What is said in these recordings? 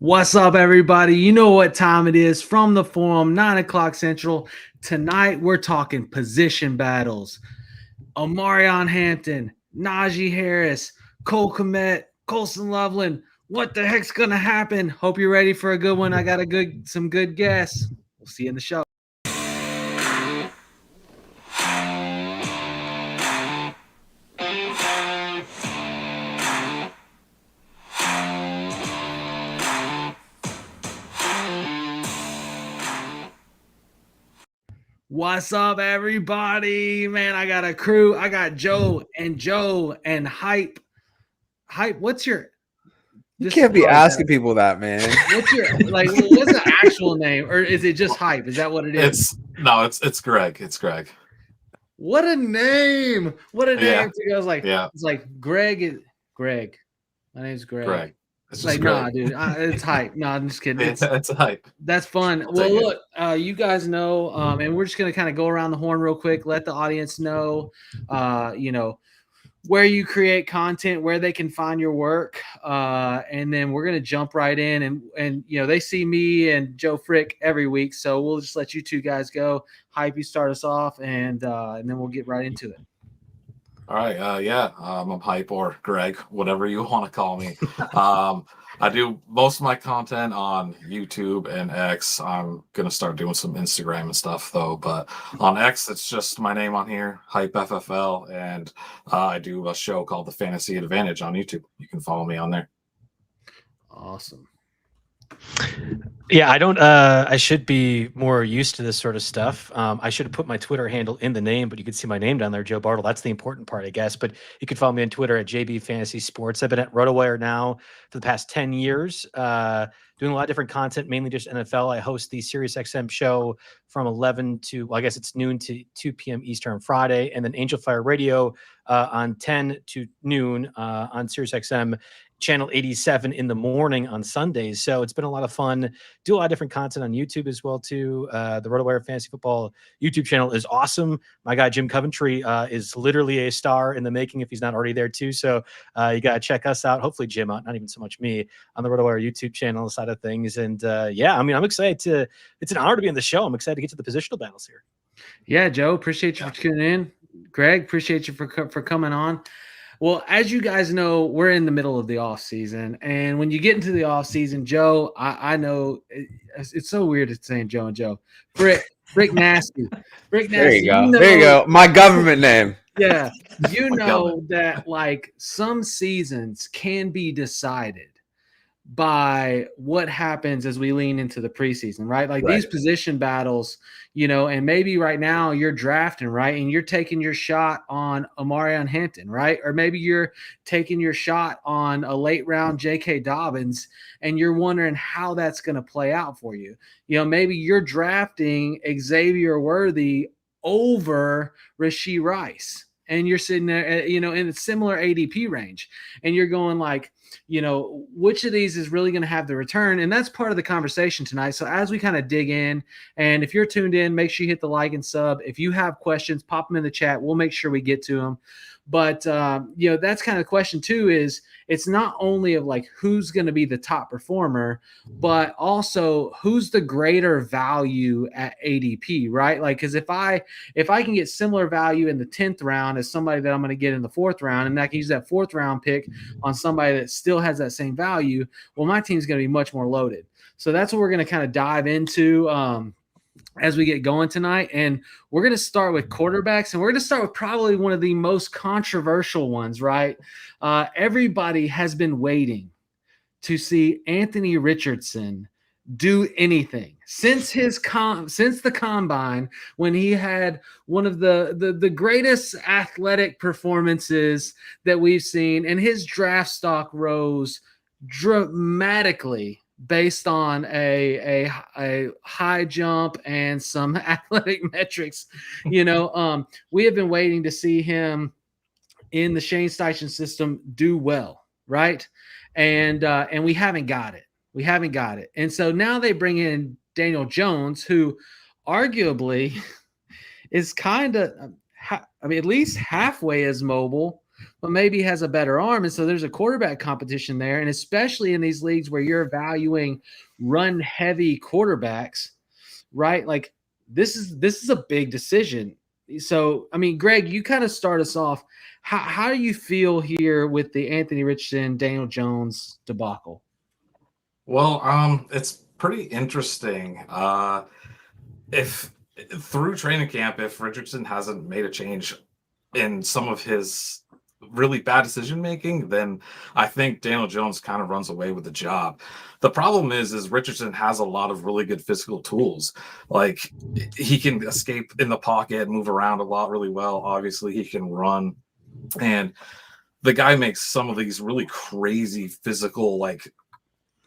What's up, everybody? You know what time it is. From the forum, 9 o'clock Central. Tonight, we're talking position battles. Omarion Hampton, Najee Harris, Kmet, Colston, Loveland. What the heck's going to happen? Hope you're ready for a good one. I got some good guests. We'll see you in the show. What's up, everybody? Man, I got a crew. I got Joe and Hype. Hype, what's your... You can't be asking people that, man. What's the actual name? Or is it just Hype? Is that what it is? It's Greg. It's Greg. What a name. What a name. Yeah. I was like, yeah. It's like Greg. My name's Greg. Greg. It's like, nah, dude, it's Hype. No, I'm just kidding. It's Hype. That's fun. Well, look, you guys know, and we're just going to kind of go around the horn real quick, let the audience know, where you create content, where they can find your work. And then we're going to jump right in and, they see me and Joe Frick every week. So we'll just let you two guys go. Hype, you start us off and then we'll get right into it. All right. I'm Hype or Greg, whatever you want to call me. I do most of my content on YouTube and X. I'm going to start doing some Instagram and stuff, though. But on X, it's just my name on here, Hype FFL. And I do a show called The Fantasy Advantage on YouTube. You can follow me on there. Awesome. Yeah, I should be more used to this sort of stuff. I should have put my Twitter handle in the name, but you can see my name down there, Joe Bartle. That's the important part, I guess. But you can follow me on Twitter at JB Fantasy Sports. I've been at RotoWire now for the past 10 years, doing a lot of different content, mainly just NFL. I host the SiriusXM show from 11 to, well, I guess it's noon to 2 p.m. Eastern Friday, and then Angel Fire Radio on 10 to noon on SiriusXM channel 87 in the morning on Sundays. So it's been a lot of fun. Do a lot of different content on YouTube as well too. The RotoWire Fantasy Football YouTube channel is awesome. My guy Jim Coventry is literally a star in the making if he's not already there too. So you got to check us out. Hopefully Jim out, not even so much me, on the RotoWire YouTube channel side of things. And I'm excited it's an honor to be on the show. I'm excited to get to the positional battles here. Yeah, Joe, appreciate you for tuning in. Greg, appreciate you for coming on. Well, as you guys know, we're in the middle of the off season, and when you get into the off season, Joe, I know it's so weird it's saying Joe and Joe. Frick Nasty. There you go. There you go. My government name. Yeah, you know that like some seasons can be decided by what happens as we lean into the preseason, right? Like these position battles, and maybe right now you're drafting, right? And you're taking your shot on Omarion Hampton, right? Or maybe you're taking your shot on a late round J.K. Dobbins and you're wondering how that's going to play out for you. Maybe you're drafting Xavier Worthy over Rashee Rice and you're sitting there, in a similar ADP range and you're going like, which of these is really going to have the return? And that's part of the conversation tonight. So as we kind of dig in, and if you're tuned in, make sure you hit the like and sub. If you have questions, pop them in the chat. We'll make sure we get to them. But, that's kind of the question too, is it's not only of like who's going to be the top performer, but also who's the greater value at ADP, right? Like, because if I can get similar value in the 10th round as somebody that I'm going to get in the 4th round, and I can use that 4th round pick on somebody that still has that same value, well, my team's going to be much more loaded. So that's what we're going to kind of dive into as we get going tonight. And we're going to start with quarterbacks, and we're going to start with probably one of the most controversial ones, right? Everybody has been waiting to see Anthony Richardson do anything since the combine, when he had one of the greatest athletic performances that we've seen, and his draft stock rose dramatically based on a high jump and some athletic metrics. We have been waiting to see him in the Shane Steichen system do well, right? And we haven't got it. And so now they bring in Daniel Jones, who arguably is kind of, at least halfway as mobile but maybe has a better arm. And so there's a quarterback competition there. And especially in these leagues where you're valuing run heavy quarterbacks, right? Like this is a big decision. So, I mean, Greg, you kind of start us off. How do you feel here with the Anthony Richardson, Daniel Jones debacle? Well, it's pretty interesting. If through training camp, if Richardson hasn't made a change in some of his really bad decision making, then I think Daniel Jones kind of runs away with the job. The problem is Richardson has a lot of really good physical tools. Like he can escape in the pocket, move around a lot really well. Obviously, he can run, and the guy makes some of these really crazy physical, like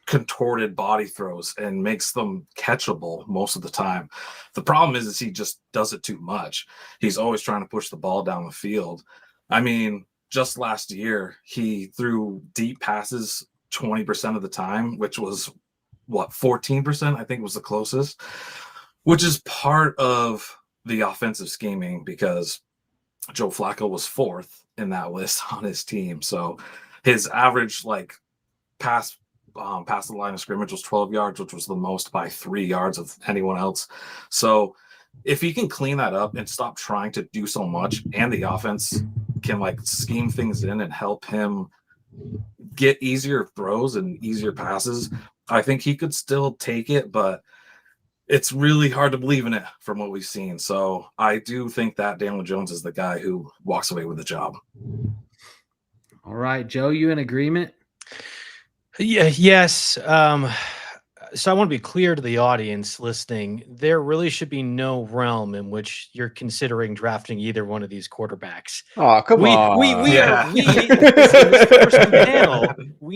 contorted body throws and makes them catchable most of the time. The problem is he just does it too much. He's always trying to push the ball down the field. I mean, just last year, he threw deep passes 20% of the time, which was 14%, I think was the closest, which is part of the offensive scheming because Joe Flacco was 4th in that list on his team. So his average pass past the line of scrimmage was 12 yards, which was the most by 3 yards of anyone else. So if he can clean that up and stop trying to do so much, and the offense can scheme things in and help him get easier throws and easier passes, I think he could still take it, but it's really hard to believe in it from what we've seen. So I do think that Daniel Jones is the guy who walks away with the job. All right, Joe, you in agreement? Yeah, yes. So I want to be clear to the audience listening. There really should be no realm in which you're considering drafting either one of these quarterbacks. Oh, come on. We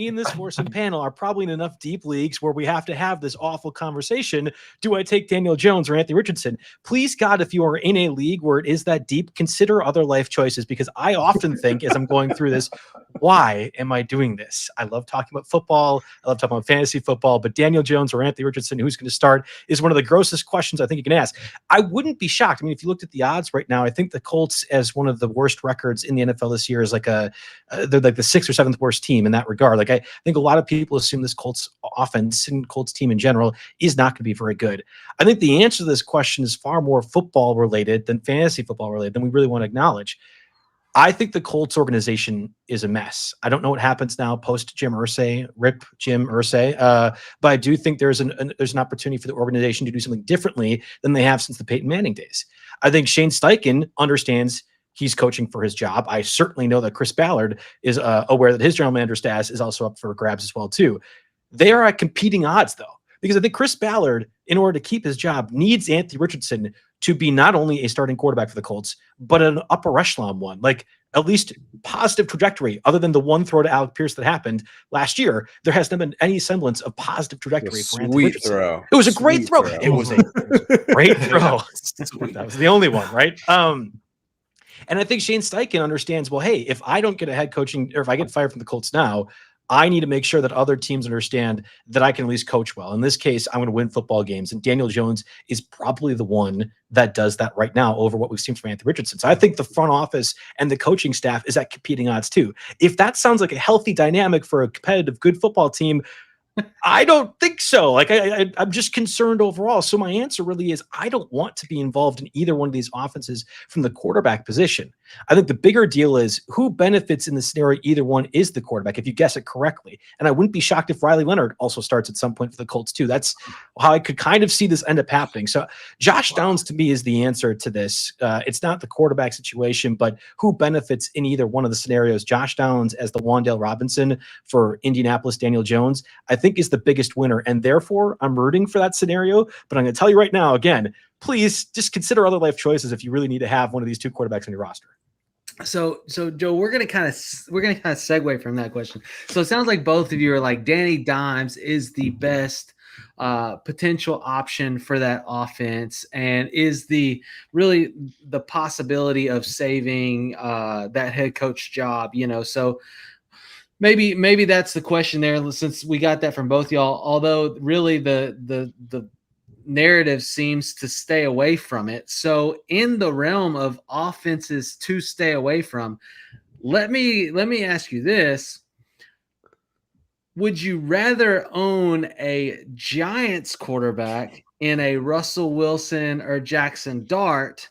in this foursome panel are probably in enough deep leagues where we have to have this awful conversation. Do I take Daniel Jones or Anthony Richardson? Please, God, if you are in a league where it is that deep, consider other life choices, because I often think as I'm going through this, why am I doing this? I love talking about football. I love talking about fantasy football, but Daniel Jones or Anthony Richardson, who's going to start, is one of the grossest questions I think you can ask. I wouldn't be shocked. I mean, if you looked at the odds right now, I think the Colts, as one of the worst records in the NFL this year, is they're like the 6th or 7th worst team in that regard. I think a lot of people assume this Colts offense and Colts team in general is not going to be very good. I think the answer to this question is far more football related than fantasy football related than we really want to acknowledge. I think the Colts organization is a mess. I don't know what happens now post Jim Irsay, rip Jim Irsay, but I do think there's an opportunity for the organization to do something differently than they have since the Peyton Manning days. I think Shane Steichen understands he's coaching for his job. I certainly know that Chris Ballard is aware that his general manager status is also up for grabs as well too. They are at competing odds though, because I think Chris Ballard, in order to keep his job, needs Anthony Richardson to be not only a starting quarterback for the Colts, but an upper echelon one, at least positive trajectory, other than the one throw to Alec Pierce that happened last year. There hasn't been any semblance of positive trajectory for Anthony Richardson. Throw. It was a great throw. It was a great throw. That was the only one, right? And I think Shane Steichen understands, well, hey, if I don't get a head coaching, or if I get fired from the Colts now, I need to make sure that other teams understand that I can at least coach well. In this case, I'm going to win football games. And Daniel Jones is probably the one that does that right now over what we've seen from Anthony Richardson. So I think the front office and the coaching staff is at competing odds too. If that sounds like a healthy dynamic for a competitive, good football team, I don't think so. I'm just concerned overall. So my answer really is I don't want to be involved in either one of these offenses from the quarterback position. I think the bigger deal is who benefits in the scenario either one is the quarterback, if you guess it correctly. And I wouldn't be shocked if Riley Leonard also starts at some point for the Colts too. That's how I could kind of see this end up happening. So Josh Downs to me is the answer to this. It's not the quarterback situation, but who benefits in either one of the scenarios. Josh Downs as the Wan'Dale Robinson for Indianapolis, Daniel Jones, I think is the biggest winner. And therefore I'm rooting for that scenario. But I'm going to tell you right now, again, please just consider other life choices if you really need to have one of these two quarterbacks on your roster. So Joe, we're gonna kind of segue from that question. So it sounds like both of you are like Danny Dimes is the best potential option for that offense, and is the possibility of saving that head coach job. So maybe that's the question there, since we got that from both y'all. Although really the narrative seems to stay away from it. So in the realm of offenses to stay away from, let me ask you this. Would you rather own a Giants quarterback in a Russell Wilson or Jaxson Dart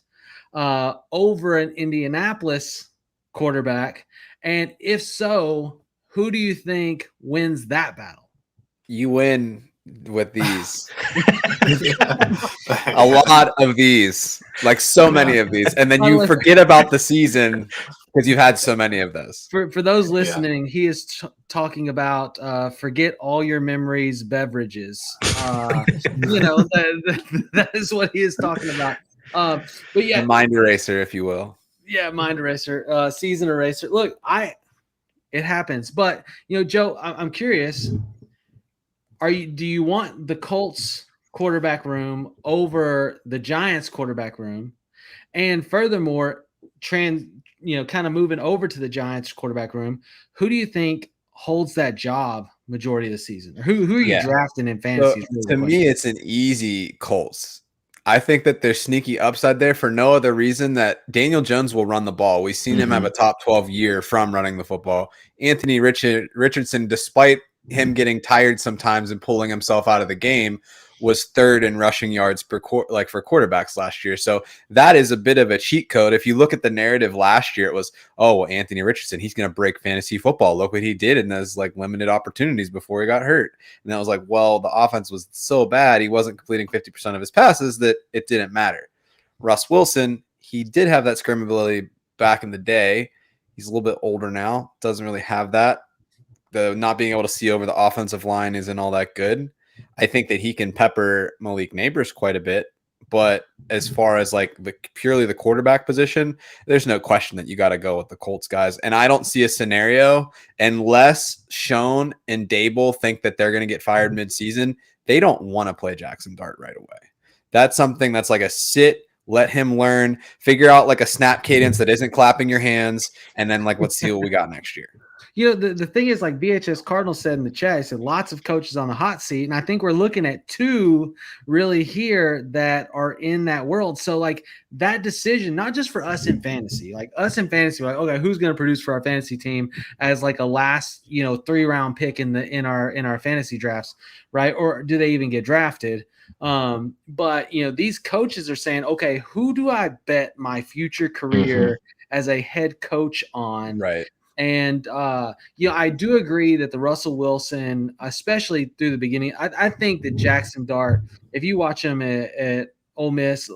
over an Indianapolis quarterback? And if so, who do you think wins that battle? You win with these. A lot of these, like so many of these, and then you forget about the season because you've had so many of those. For those listening, he is talking about forget all your memories beverages. That is what he is talking about. But yeah, a mind eraser, if you will. Yeah, mind eraser, season eraser. Look, it happens, but Joe, I'm curious. Do you want the Colts quarterback room over the Giants quarterback room? And furthermore, kind of moving over to the Giants quarterback room, who do you think holds that job majority of the season? Or who are you drafting in fantasy? So, to me, it's an easy Colts. I think that there's sneaky upside there for no other reason that Daniel Jones will run the ball. We've seen him have a top 12 year from running the football. Anthony Richardson, despite him getting tired sometimes and pulling himself out of the game, was third in rushing yards for quarterbacks last year. So that is a bit of a cheat code. If you look at the narrative last year, it was, Anthony Richardson, he's going to break fantasy football. Look what he did in those limited opportunities before he got hurt. And that was the offense was so bad, he wasn't completing 50% of his passes that it didn't matter. Russ Wilson, he did have that scramblability back in the day. He's a little bit older now, doesn't really have that. The not being able to see over the offensive line isn't all that good. I think that he can pepper Malik Neighbors quite a bit, but as far as purely the quarterback position, there's no question that you got to go with the Colts guys. And I don't see a scenario unless Schoen and Dable think that they're going to get fired midseason. They don't want to play Jaxson Dart right away. That's something that's like a sit, let him learn, figure out a snap cadence that isn't clapping your hands, and then let's see what we got next year. The thing is, BHS Cardinal said in the chat, he said lots of coaches on the hot seat. And I think we're looking at two really here that are in that world. So that decision, not just for us in fantasy, us in fantasy, okay, who's going to produce for our fantasy team as a last, 3-round pick in our fantasy drafts, right? Or do they even get drafted? But these coaches are saying, okay, who do I bet my future career as a head coach on? Right. And, I do agree that the Russell Wilson, especially through the beginning, I think that Jaxson Dart, if you watch him at Ole Miss,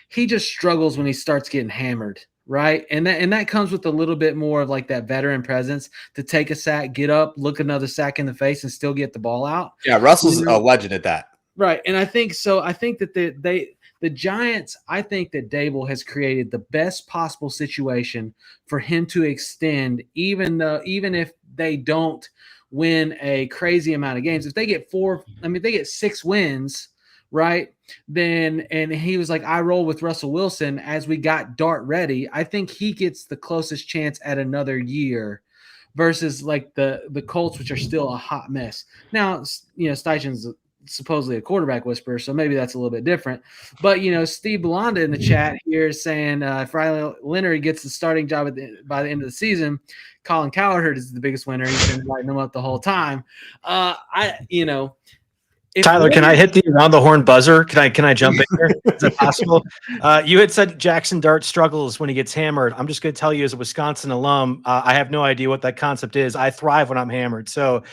he just struggles when he starts getting hammered, right? And that comes with a little bit more of that veteran presence to take a sack, get up, look another sack in the face, and still get the ball out. Yeah, Russell's a legend at that. Right. And I think so. I think that the Giants, I think that Dable has created the best possible situation for him to extend, even if they don't win a crazy amount of games. If they get they get 6 wins, right? And he was I roll with Russell Wilson as we got Dart ready. I think he gets the closest chance at another year versus the Colts, which are still a hot mess. Now, Steichen's supposedly a quarterback whisperer, so maybe that's a little bit different. But Steve Belanda in the chat here is saying if Riley Leonard gets the starting job by the end of the season, Colin Cowherd is the biggest winner. He's been lighting them up the whole time. Tyler, can I hit the around the horn buzzer? Can I jump in here? Is that possible? You had said Jaxson Dart struggles when he gets hammered. I'm just going to tell you, as a Wisconsin alum, I have no idea what that concept is. I thrive when I'm hammered. So,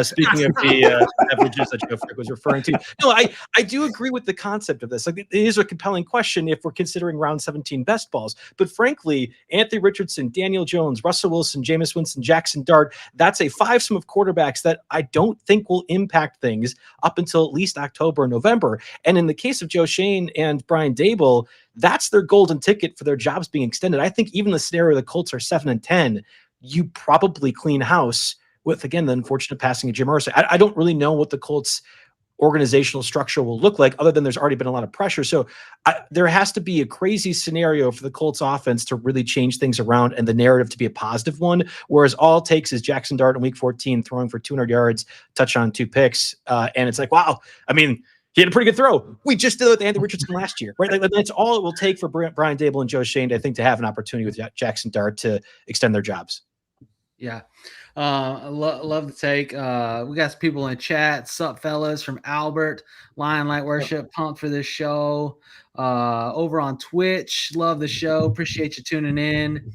speaking of the beverages that Joe Frick was referring to, no, I do agree with the concept of this. It is a compelling question if we're considering round 17 best balls. But frankly, Anthony Richardson, Daniel Jones, Russell Wilson, Jameis Winston, Jaxson Dart, that's a five-sum of quarterbacks that I don't think will impact things up until at least October or November. And in the case of Joe Schoen and Brian Dable, that's their golden ticket for their jobs being extended. I think even the scenario the Colts are 7-10, you probably clean house with, again, the unfortunate passing of Jim Irsay. I don't really know what the Colts organizational structure will look like, other than there's already been a lot of pressure. So there has to be a crazy scenario for the Colts offense to really change things around and the narrative to be a positive one. Whereas all it takes is Jaxson Dart in week 14 throwing for 200 yards, touchdown, 2 picks. And it's wow. I mean, He had a pretty good throw. We just did it with Anthony Richardson last year, right? Like, that's all it will take for Brian Dable and Joe Shane, I think, to have an opportunity with Jaxson Dart to extend their jobs. Yeah. Love the take. We got some people in chat. Sup, fellas, from Albert. Lion Light Worship. Pumped for this show. Over on Twitch. Love the show. Appreciate you tuning in.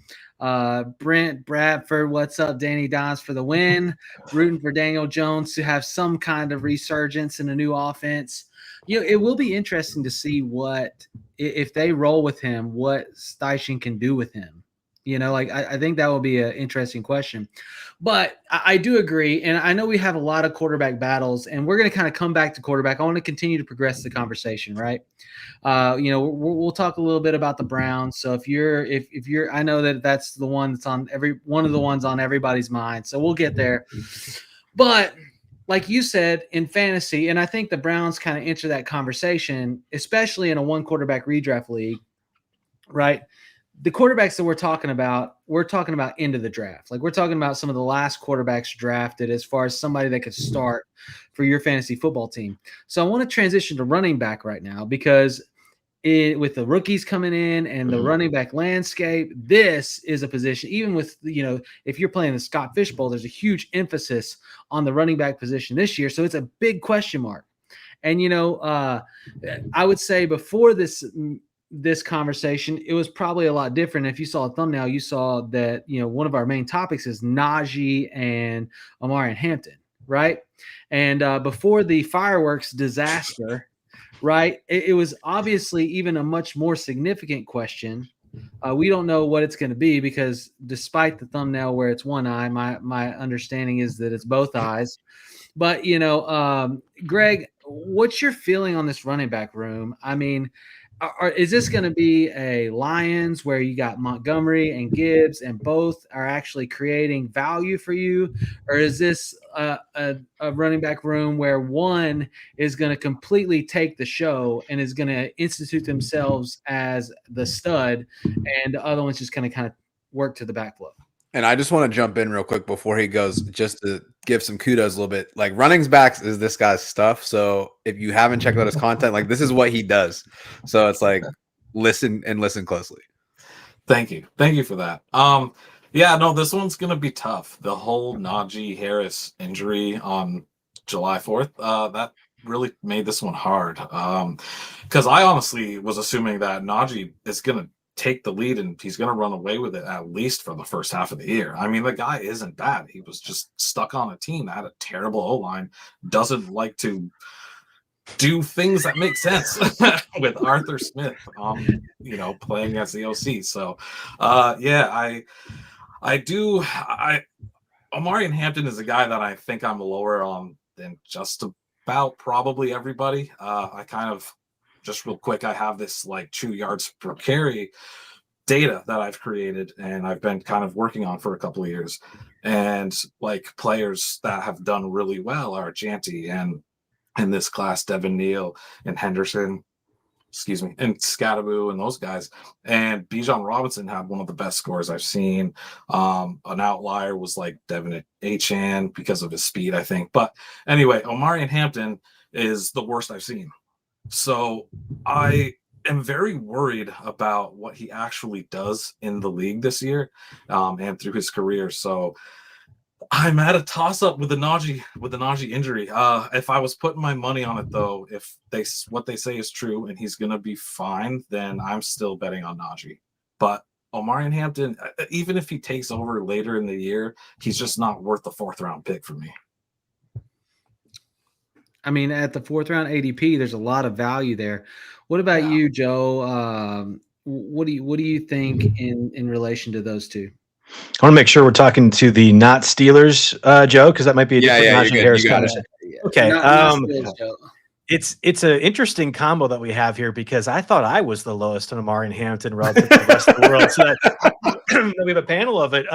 Brent Bradford, what's up? Danny Dons for the win. Rooting for Daniel Jones to have some kind of resurgence in a new offense. It will be interesting to see what, if they roll with him, what Steichen can do with him. I think that will be an interesting question. But I do agree, and I know we have a lot of quarterback battles, and we're going to kind of come back to quarterback. I want to continue to progress the conversation, right? We'll talk a little bit about the Browns. So if you're, I know that's the one that's on one of the ones on everybody's mind. So we'll get there. But like you said, in fantasy, and I think the Browns kind of enter that conversation, especially in a one quarterback redraft league, right? The quarterbacks that we're talking about into the draft. Like, we're talking about some of the last quarterbacks drafted as far as somebody that could start for your fantasy football team. So I want to transition to running back right now, because with the rookies coming in and the running back landscape, this is a position, even with, if you're playing the Scott Fish Bowl, there's a huge emphasis on the running back position this year. So it's a big question mark. And, I would say before this conversation, it was probably a lot different. If you saw a thumbnail, you saw that, one of our main topics is Najee and Omarion Hampton, right? And before the fireworks disaster, right, it was obviously even a much more significant question. We don't know what it's going to be, because despite the thumbnail where it's one eye, my understanding is that it's both eyes. But, Greg, what's your feeling on this running back room? I mean, is this going to be a Lions where you got Montgomery and Gibbs and both are actually creating value for you? Or is this a running back room where one is going to completely take the show and is going to institute themselves as the stud, and the other one's just going to kind of work to the backflow? And I just want to jump in real quick before he goes, just to give some kudos a little bit. Like, running backs is this guy's stuff. So if you haven't checked out his content, like, this is what he does. So it's like, listen closely. Thank you for that. Yeah, no, this one's gonna be tough. The whole Najee Harris injury on July 4th, that really made this one hard. Because I honestly was assuming that Najee is gonna take the lead and he's going to run away with it, at least for the first half of the year. I mean, the guy isn't bad. He was just stuck on a team that had a terrible O-line, doesn't like to do things that make sense with Arthur Smith, playing as the OC. So, Omarion Hampton is a guy that I think I'm lower on than just about probably everybody. I kind of, just real quick, I have this like 2 yards per carry data that I've created and I've been kind of working on for a couple of years. And like, players that have done really well are Janty and in this class, Devin Neal and Henderson, and Scattaboo and those guys. And Bijan Robinson had one of the best scores I've seen. An outlier was like Devin Achane because of his speed, I think. But anyway, Omarion Hampton is the worst I've seen. So I am very worried about what he actually does in the league this year, and through his career. So I'm at a toss-up with the Najee injury. If I was putting my money on it, though, if what they say is true and he's gonna be fine, then I'm still betting on Najee. But Omarion Hampton, even if he takes over later in the year, he's just not worth the 4th round pick for me. I mean, at the 4th round ADP, there's a lot of value there. What about you, Joe? What do you think in relation to those two? I want to make sure we're talking to the not Steelers, Joe, because that might be a different Najee Harris conversation. Okay. Not Steelers, Joe. It's an interesting combo that we have here, because I thought I was the lowest on Omarion Hampton relative to the rest of the world. So that we have a panel of it.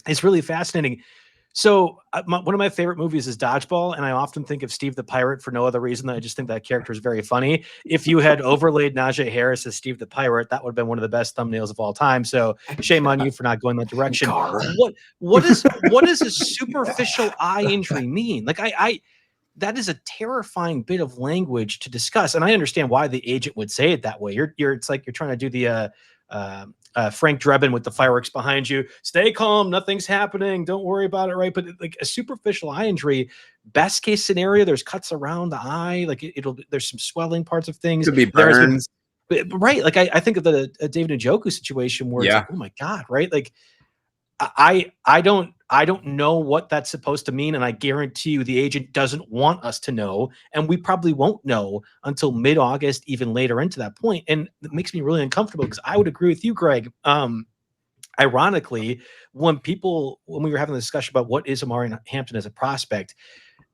It's really fascinating. So one of my favorite movies is Dodgeball, and I often think of Steve the Pirate for no other reason than I just think that character is very funny. If you had overlaid Najee Harris as Steve the Pirate, that would have been one of the best thumbnails of all time. So shame on you for not going that direction. What does a superficial eye injury mean? Like, that is a terrifying bit of language to discuss. And I understand why the agent would say it that way. It's like you're trying to do the Frank Drebin with the fireworks behind you. Stay calm, nothing's happening. Don't worry about it, right? But like a superficial eye injury, best case scenario, there's cuts around the eye. Like there's some swelling parts of things. Could be burns. Right. Like I think of the David Njoku situation where it's like, oh my God, right? Like I don't know what that's supposed to mean. And I guarantee you the agent doesn't want us to know. And we probably won't know until mid-August, even later into that point. And it makes me really uncomfortable because I would agree with you, Greg. Ironically, when we were having the discussion about what is Omarion Hampton as a prospect,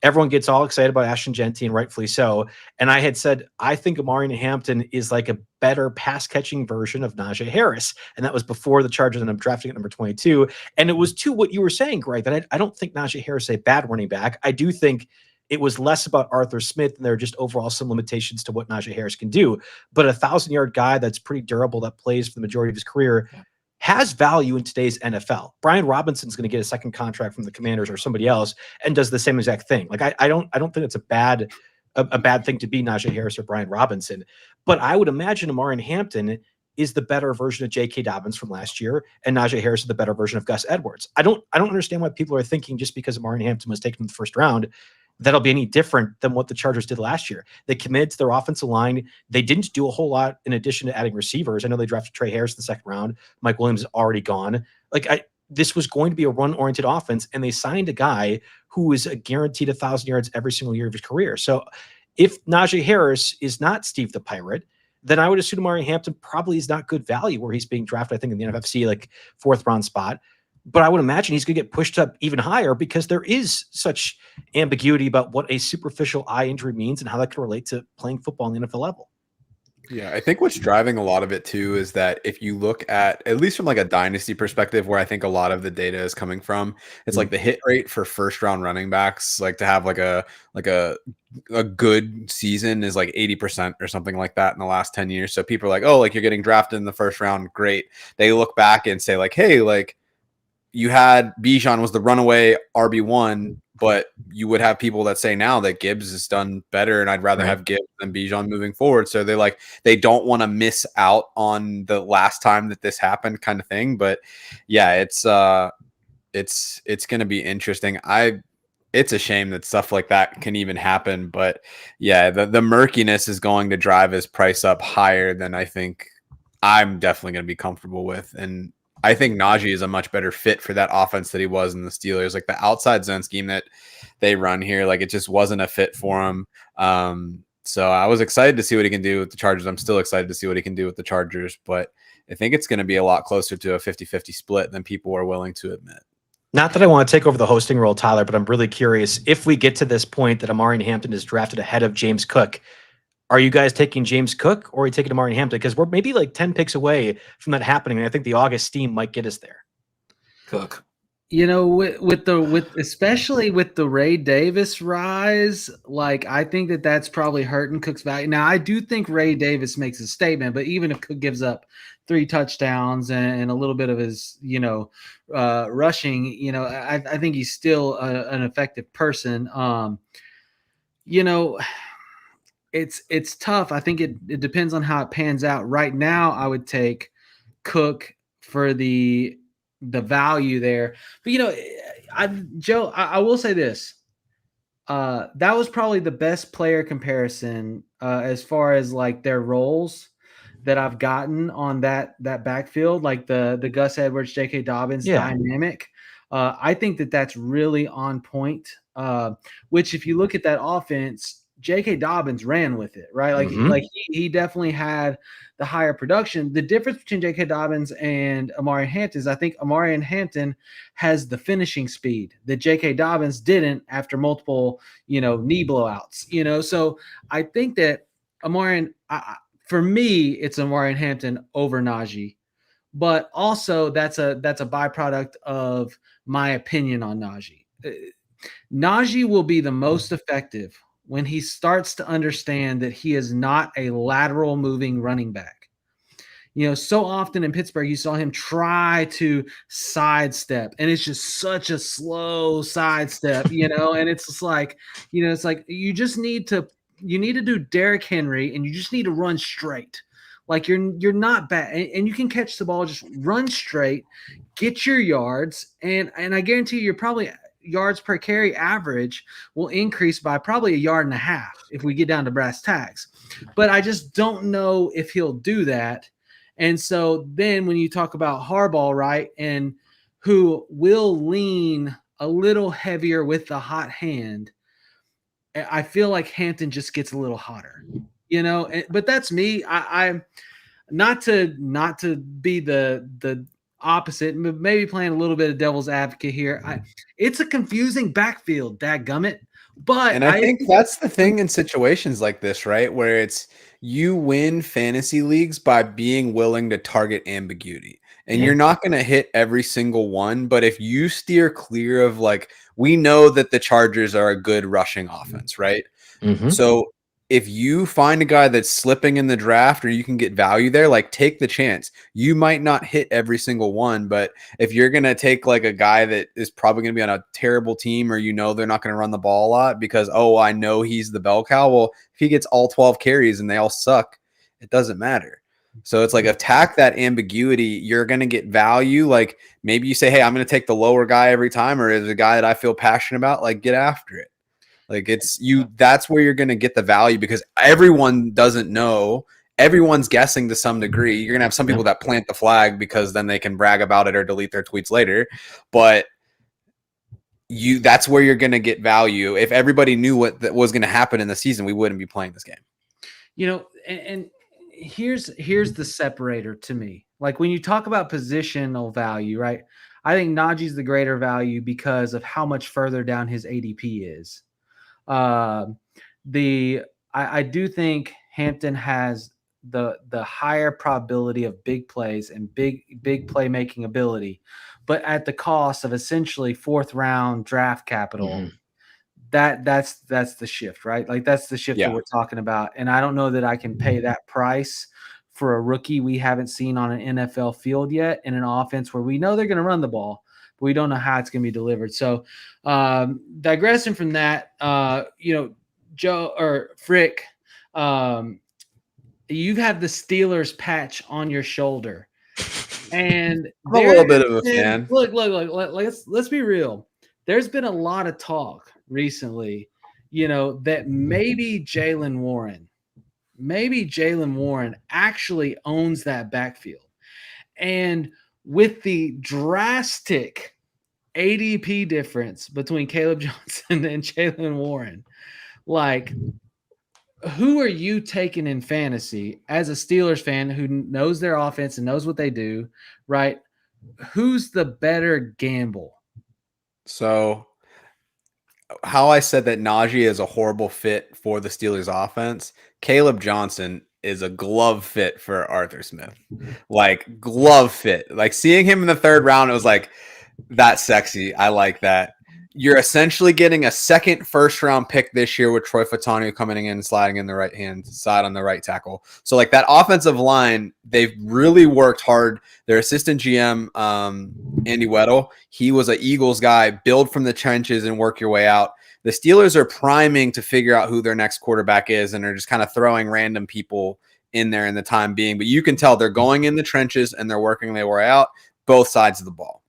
everyone gets all excited about Ashton Genty, and rightfully so. And I had said, I think Omarion Hampton is like a better pass-catching version of Najee Harris. And that was before the Chargers, and I'm drafting at number 22. And it was to what you were saying, Greg, that I don't think Najee Harris is a bad running back. I do think it was less about Arthur Smith, and there are just overall some limitations to what Najee Harris can do. But a 1,000-yard guy that's pretty durable, that plays for the majority of his career, has value in today's NFL. Brian Robinson's going to get a second contract from the Commanders or somebody else and does the same exact thing. Like I don't think it's a bad thing to be Najee Harris or Brian Robinson, but I would imagine Omarion Hampton is the better version of J.K. Dobbins from last year, and Najee Harris is the better version of Gus Edwards. I don't understand why people are thinking just because Omarion Hampton was taken in the first round that'll be any different than what the Chargers did last year. They committed to their offensive line. They didn't do a whole lot in addition to adding receivers. I know they drafted Trey Harris in the second round. Mike Williams is already gone. This was going to be a run-oriented offense, and they signed a guy who is a guaranteed 1,000 yards every single year of his career. So if Najee Harris is not Steve the Pirate, then I would assume Omarion Hampton probably is not good value where he's being drafted, I think, in the NFFC, like 4th round spot. But I would imagine he's going to get pushed up even higher because there is such ambiguity about what a superficial eye injury means and how that can relate to playing football on the NFL level. Yeah, I think what's driving a lot of it too is that if you look at least from like a dynasty perspective, where I think a lot of the data is coming from, it's like the hit rate for first round running backs, like to have like a good season is like 80% or something like that in the last 10 years. So people are like, oh, like you're getting drafted in the first round, great. They look back and say like, hey, like you had Bijan was the runaway RB1, but you would have people that say now that Gibbs has done better, and I'd rather have Gibbs than Bijan moving forward. So they don't want to miss out on the last time that this happened, kind of thing. But yeah, it's going to be interesting. It's a shame that stuff like that can even happen, but yeah, the murkiness is going to drive his price up higher than I think I'm definitely going to be comfortable with. And I think Najee is a much better fit for that offense that he was in the Steelers. Like the outside zone scheme that they run here, like it just wasn't a fit for him. So I was excited to see what he can do with the Chargers. I'm still excited to see what he can do with the Chargers, but I think it's going to be a lot closer to a 50-50 split than people are willing to admit. Not that I want to take over the hosting role, Tyler, but I'm really curious if we get to this point that Omarion Hampton is drafted ahead of James Cook. Are you guys taking James Cook or are you taking Omarion Hampton? Because we're maybe like 10 picks away from that happening, and I think the August steam might get us there. Cook. You know, especially with the Ray Davis rise, like I think that's probably hurting Cook's value. Now, I do think Ray Davis makes a statement, but even if Cook gives up 3 touchdowns and a little bit of his, rushing, I think he's still an effective person. It's tough. I think it depends on how it pans out. Right now, I would take Cook for the value there. But Joe, I will say this. That was probably the best player comparison as far as like their roles that I've gotten on that backfield, like the Gus Edwards, J.K. Dobbins dynamic. I think that's really on point. Which if you look at that offense, J.K. Dobbins ran with it, right? Like he definitely had the higher production. The difference between J.K. Dobbins and Omarion Hampton is I think Omarion Hampton has the finishing speed that J.K. Dobbins didn't after multiple, knee blowouts, So I think that Omarion, for me, it's Omarion Hampton over Najee, but also that's a byproduct of my opinion on Najee. Najee will be the most effective when he starts to understand that he is not a lateral moving running back. So often in Pittsburgh, you saw him try to sidestep, and it's just such a slow sidestep, and it's just like, it's like you need to do Derrick Henry, and you just need to run straight. Like you're not bad, and you can catch the ball, just run straight, get your yards, and I guarantee you're probably yards per carry average will increase by probably 1.5 yards if we get down to brass tacks. But I just don't know if he'll do that. And so then when you talk about Harbaugh, right, and who will lean a little heavier with the hot hand, I feel like Hampton just gets a little hotter, but that's me. I'm not to be the opposite, maybe playing a little bit of devil's advocate here. It's a confusing backfield, dadgummit. But I think that's the thing in situations like this, right? Where it's you win fantasy leagues by being willing to target ambiguity. And you're not going to hit every single one. But if you steer clear of, like, we know that the Chargers are a good rushing offense, right? Mm-hmm. So if you find a guy that's slipping in the draft or you can get value there, like, take the chance. You might not hit every single one, but if you're going to take like a guy that is probably going to be on a terrible team, or they're not going to run the ball a lot because, I know he's the bell cow. Well, if he gets all 12 carries and they all suck, it doesn't matter. So it's like, attack that ambiguity. You're going to get value. Like, maybe you say, hey, I'm going to take the lower guy every time, or is a guy that I feel passionate about, like, get after it. Like, that's where you're going to get the value, because everyone doesn't know. Everyone's guessing to some degree. You're going to have some people that plant the flag because then they can brag about it or delete their tweets later. But that's where you're going to get value. If everybody knew what was going to happen in the season, we wouldn't be playing this game. And here's the separator to me. Like, when you talk about positional value, right? I think Najee's the greater value because of how much further down his ADP is. I do think Hampton has the higher probability of big plays and big playmaking ability, but at the cost of essentially 4th round draft capital. Mm-hmm. That's the shift, right? Like, that's the shift that we're talking about. And I don't know that I can pay that price for a rookie we haven't seen on an NFL field yet, in an offense where we know they're going to run the ball, but we don't know how it's going to be delivered. So, digressing from that, Joe or Frick, you have the Steelers patch on your shoulder, and I'm a little bit of a fan. Look, let's be real. There's been a lot of talk recently, that maybe Jaylen Warren actually owns that backfield. And with the drastic ADP difference between Kaleb Johnson and Jaylen Warren, like, who are you taking in fantasy as a Steelers fan who knows their offense and knows what they do, right? Who's the better gamble? So, how I said that Najee is a horrible fit for the Steelers offense, Kaleb Johnson is a glove fit for Arthur Smith. Like, glove fit. Like, seeing him in the 3rd round, it was like, that's sexy. I like that. You're essentially getting a second first-round pick this year with Troy Fautanu coming in and sliding in the right-hand side on the right tackle. So, like, that offensive line, they've really worked hard. Their assistant GM, Andy Weddle, he was an Eagles guy. Build from the trenches and work your way out. The Steelers are priming to figure out who their next quarterback is, and they're just kind of throwing random people in there in the time being. But you can tell they're going in the trenches and they're working their way out, both sides of the ball.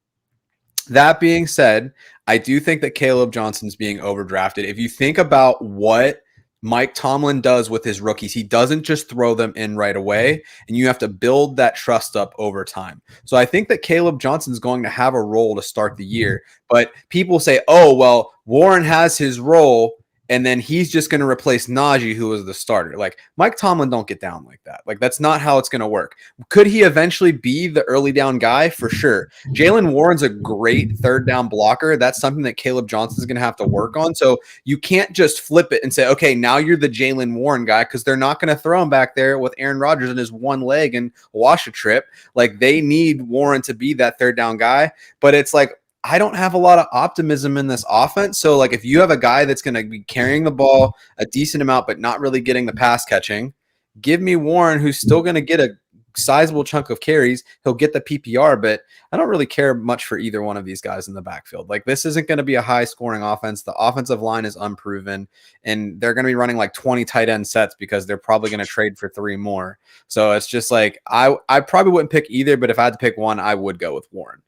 That being said, I do think that Kaleb Johnson's being overdrafted. If you think about what Mike Tomlin does with his rookies, he doesn't just throw them in right away, and you have to build that trust up over time. So I think that Kaleb Johnson's going to have a role to start the year, but people say, oh, well, Warren has his role, and then he's just going to replace Najee, who was the starter. Like, Mike Tomlin don't get down like that. Like, that's not how it's going to work. Could he eventually be the early down guy? For sure. Jaylen Warren's a great 3rd down blocker. That's something that Kaleb Johnson's going to have to work on. So you can't just flip it and say, okay, now you're the Jaylen Warren guy, because they're not going to throw him back there with Aaron Rodgers and his one leg and wash a trip. Like, they need Warren to be that 3rd down guy. But it's like, I don't have a lot of optimism in this offense. So, like, if you have a guy that's going to be carrying the ball a decent amount but not really getting the pass catching, give me Warren, who's still going to get a sizable chunk of carries. He'll get the PPR, but I don't really care much for either one of these guys in the backfield. Like, this isn't going to be a high scoring offense. The offensive line is unproven, and they're going to be running like 20 tight end sets because they're probably going to trade for 3 more. So it's just like, I probably wouldn't pick either, but if I had to pick one, I would go with Warren.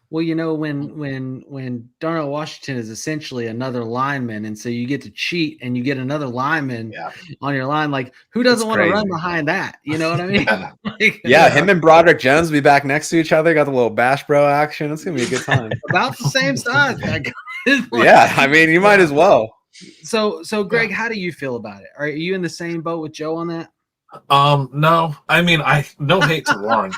Well, you know, when Darnell Washington is essentially another lineman, and so you get to cheat and you get another lineman on your line, like, who doesn't want to run behind that? You know what I mean? Him and Broderick Jones will be back next to each other. Got the little bash bro action. It's gonna be a good time. About the same size. I mean, you might as well. So Greg, how do you feel about it? Are you in the same boat with Joe on that? No, I mean, no hate to Warren,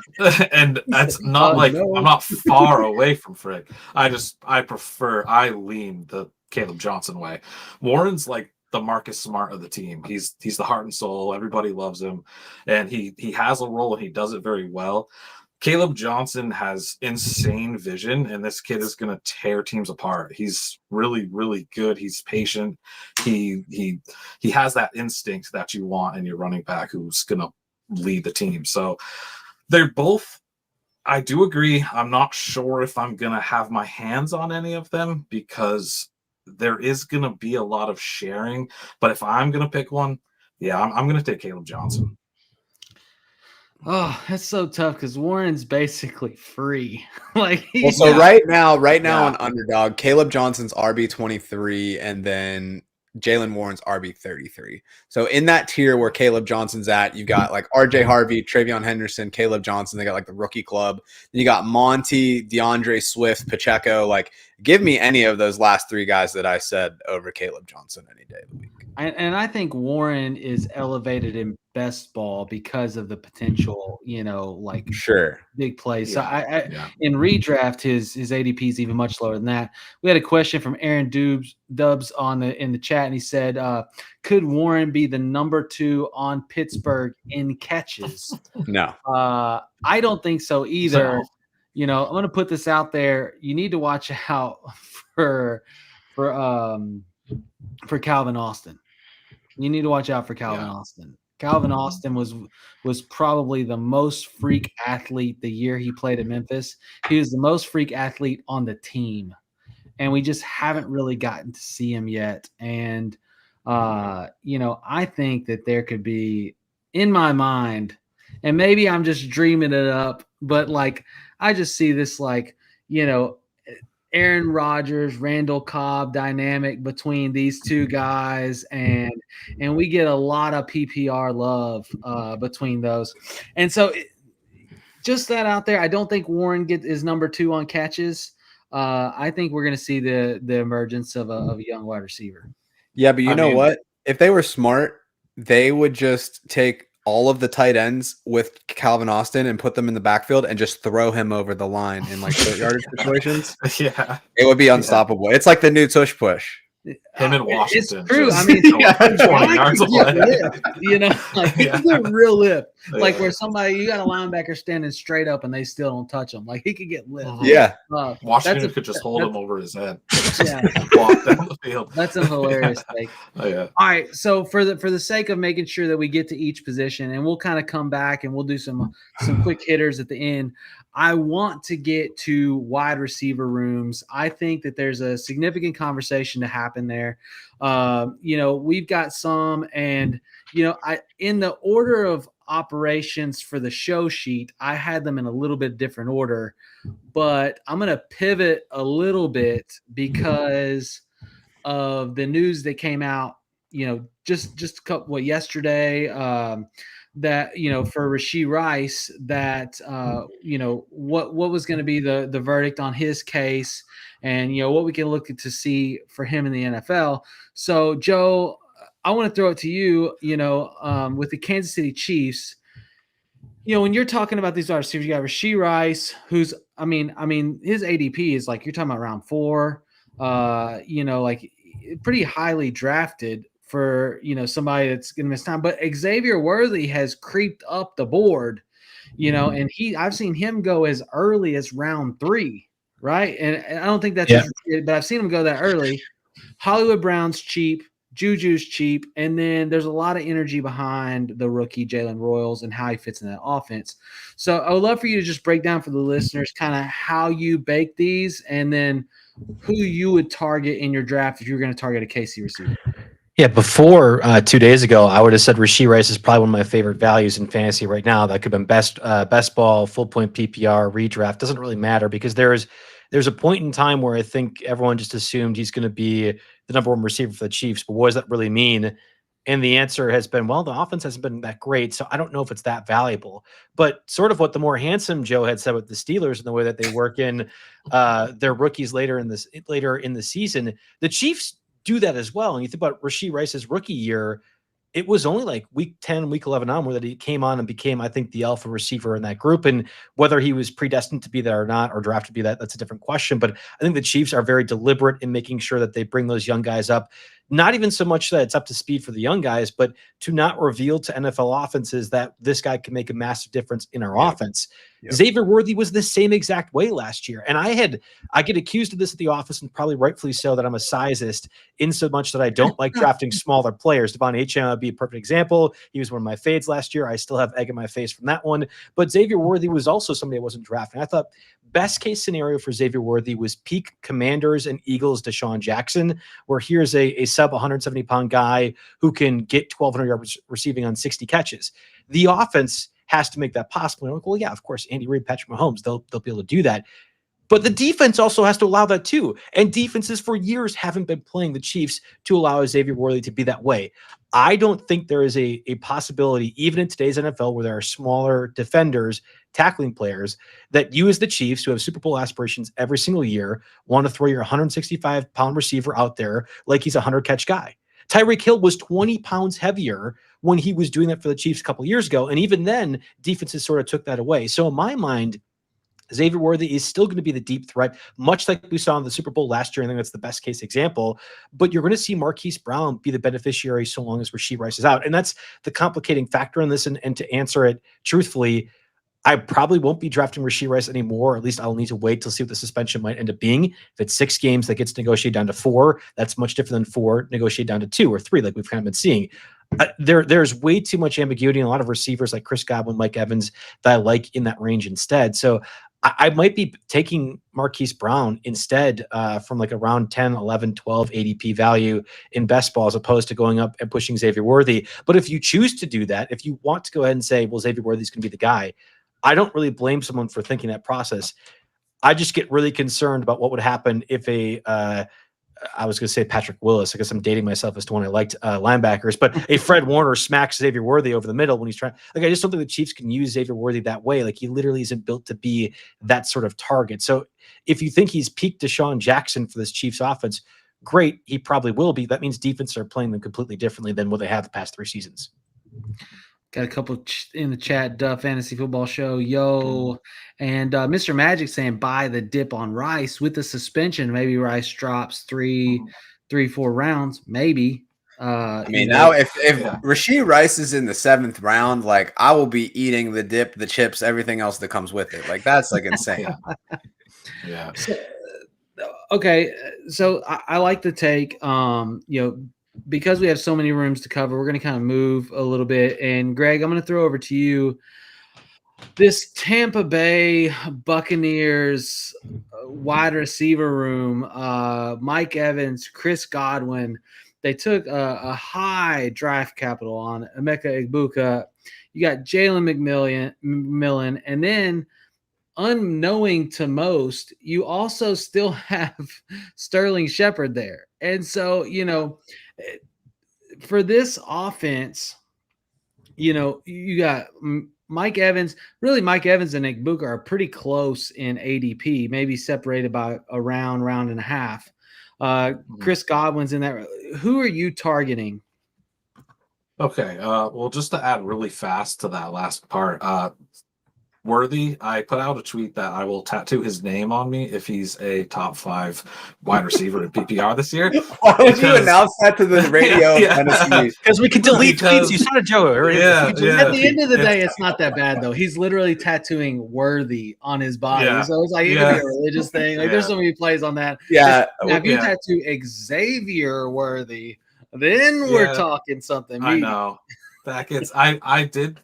and that's not I'm not far away from Frick. I lean the Kaleb Johnson way. Warren's like the Marcus Smart of the team. He's the heart and soul. Everybody loves him, and he has a role and he does it very well. Kaleb Johnson has insane vision, and this kid is going to tear teams apart. He's really, really good. He's patient. He has that instinct that you want in your running back who's going to lead the team. So they're both, I do agree. I'm not sure if I'm going to have my hands on any of them because there is going to be a lot of sharing. But if I'm going to pick one, I'm going to take Kaleb Johnson. Oh, that's so tough because Warren's basically free. Right now on Underdog, Kaleb Johnson's RB23 and then Jaylen Warren's RB33. So in that tier where Kaleb Johnson's at, you've got like RJ Harvey, Travion Henderson, Kaleb Johnson. They got like the rookie club. Then you got Monty, DeAndre Swift, Pacheco. Like, give me any of those last 3 guys that I said over Kaleb Johnson any day of the week. And I think Warren is elevated in best ball because of the potential, big plays. So in redraft, his ADP is even much lower than that. We had a question from Aaron Doubs in the chat, and he said, could Warren be the number 2 on Pittsburgh in catches? No. I don't think so either. I'm going to put this out there. You need to watch out for Calvin Austin. You need to watch out for Calvin Austin. Calvin Austin was probably the most freak athlete the year he played at Memphis. He was the most freak athlete on the team, and we just haven't really gotten to see him yet. And I think that there could be, in my mind, and maybe I'm just dreaming it up, but like I just see this Aaron Rodgers, Randall Cobb dynamic between these 2 guys, and we get a lot of PPR love between those. And so just that out there, I don't think Warren is number 2 on catches. I think we're going to see the emergence of a young wide receiver. Yeah, but you know what? If they were smart, they would just take all of the tight ends with Calvin Austin and put them in the backfield and just throw him over the line in like short yardage situations. Yeah. It would be unstoppable. It's like the new tush push. Him in Washington. It's true. I mean, 20 yards away. He could get real lip. Like where you got a linebacker standing straight up and they still don't touch him. Like he could get lit. Yeah. Washington could just hold him over his head. Yeah. Walk down the field. That's a hilarious take. Oh yeah. All right. So for the sake of making sure that we get to each position, and we'll kind of come back and we'll do some quick hitters at the end. I want to get to wide receiver rooms. I think that there's a significant conversation to happen there. We've got some, and in the order of operations for the show sheet, I had them in a little bit different order, but I'm going to pivot a little bit because of the news that came out, just yesterday, that for Rashee Rice, that what was going to be the verdict on his case, and what we can look to see for him in the NFL. So Joe, I want to throw it to you. With the Kansas City Chiefs, when you're talking about these wide receivers, you got Rashee Rice, who's his ADP is like, you're talking about round 4, pretty highly drafted for somebody that's going to miss time. But Xavier Worthy has creeped up the board, and I've seen him go as early as round 3, right? And I don't think that's but I've seen him go that early. Hollywood Brown's cheap. Juju's cheap, and then there's a lot of energy behind the rookie Jalen Royals and how he fits in that offense. So I would love for you to just break down for the listeners kind of how you bake these, and then who you would target in your draft if you were going to target a KC receiver. Yeah, before 2 days ago, I would have said Rashee Rice is probably one of my favorite values in fantasy right now. That could have been best ball, full point PPR, redraft. Doesn't really matter because there's a point in time where I think everyone just assumed he's going to be the number one receiver for the Chiefs. But what does that really mean? And the answer has been, well, the offense hasn't been that great, so I don't know if it's that valuable. But sort of what the more handsome Joe had said with the Steelers and the way that they work in their rookies later in the season, the Chiefs do that as well. And you think about Rashee Rice's rookie year, it was only like week 10, week 11 on where that he came on and became, I think, the alpha receiver in that group. And whether he was predestined to be that or not, or drafted to be that, that's a different question. But I think the Chiefs are very deliberate in making sure that they bring those young guys up. Not even so much that it's up to speed for the young guys, but to not reveal to NFL offenses that this guy can make a massive difference in our offense. Yep. Xavier Worthy was the same exact way last year. And I get accused of this at the office, and probably rightfully so, that I'm a sizeist in so much that I don't like drafting smaller players. Devon Achane would be a perfect example. He was one of my fades last year. I still have egg in my face from that one. But Xavier Worthy was also somebody I wasn't drafting. I thought best case scenario for Xavier Worthy was peak Commanders and Eagles Deshaun Jackson, where here's a sub 170-pound guy who can get 1,200 yards receiving on 60 catches. The offense has to make that possible. And I'm like, well, yeah, of course, Andy Reid, Patrick Mahomes, they'll be able to do that. But the defense also has to allow that too. And defenses for years haven't been playing the Chiefs to allow Xavier Worthy to be that way. I don't think there is a possibility, even in today's NFL, where there are smaller defenders, tackling players, that you as the Chiefs, who have Super Bowl aspirations every single year, want to throw your 165-pound receiver out there like he's a 100-catch guy. Tyreek Hill was 20 pounds heavier when he was doing that for the Chiefs a couple of years ago. And even then, defenses sort of took that away. So in my mind, Xavier Worthy is still going to be the deep threat, much like we saw in the Super Bowl last year. I think that's the best case example. But you're going to see Marquise Brown be the beneficiary so long as Rashee Rice is out. And that's the complicating factor in this. And to answer it truthfully, I probably won't be drafting Rashee Rice anymore. Or at least I'll need to wait to see what the suspension might end up being. If it's 6 games that gets negotiated down to 4, that's much different than 4 negotiated down to 2 or 3, like we've kind of been seeing. There's way too much ambiguity in a lot of receivers like Chris Godwin, Mike Evans, that I like in that range instead. So I might be taking Marquise Brown instead from like around 10, 11, 12 ADP value in best ball, as opposed to going up and pushing Xavier Worthy. But if you choose to do that, if you want to go ahead and say, well, Xavier Worthy's going to be the guy, I don't really blame someone for thinking that process. I just get really concerned about what would happen if I was going to say Patrick Willis. I guess I'm dating myself as to when I liked linebackers, but a Fred Warner smacks Xavier Worthy over the middle when he's trying. Like, I just don't think the Chiefs can use Xavier Worthy that way. Like, he literally isn't built to be that sort of target. So if you think he's peak Deshaun Jackson for this Chiefs offense, great. He probably will be. That means defenses are playing them completely differently than what they have the past 3 seasons. Got a couple in the chat, Fantasy Football Show, yo. And Mr. Magic saying buy the dip on Rice with the suspension. Maybe Rice drops 3, 4 rounds. Maybe. I mean, now if Rashee Rice is in the 7th round, like, I will be eating the dip, the chips, everything else that comes with it. Like, that's like insane. Yeah. Okay. So I like to take, because we have so many rooms to cover, we're going to kind of move a little bit. And Greg, I'm going to throw over to you this Tampa Bay Buccaneers wide receiver room. Mike Evans, Chris Godwin. They took a high draft capital on Emeka Egbuka. You got Jalen McMillan, and then unknowing to most, you also still have Sterling Shepard there. And so, for this offense, you got Mike Evans. Really, Mike Evans and Egbuka are pretty close in ADP, maybe separated by a round and a half. Chris Godwin's in there. Who are you targeting? Okay. Well, just to add really fast to that last part, Worthy, I put out a tweet that I will tattoo his name on me if he's a top 5 wide receiver in PPR this year. Why would you announce that to the radio? Because we can delete tweets. You saw Joe. At the end of the day, it's not that bad, though. He's literally tattooing Worthy on his body. Yeah. So it's like, it could be a religious thing. Like, there's so many plays on that. Yeah. Now, if you tattoo Xavier Worthy, Then we're talking something. I know. I did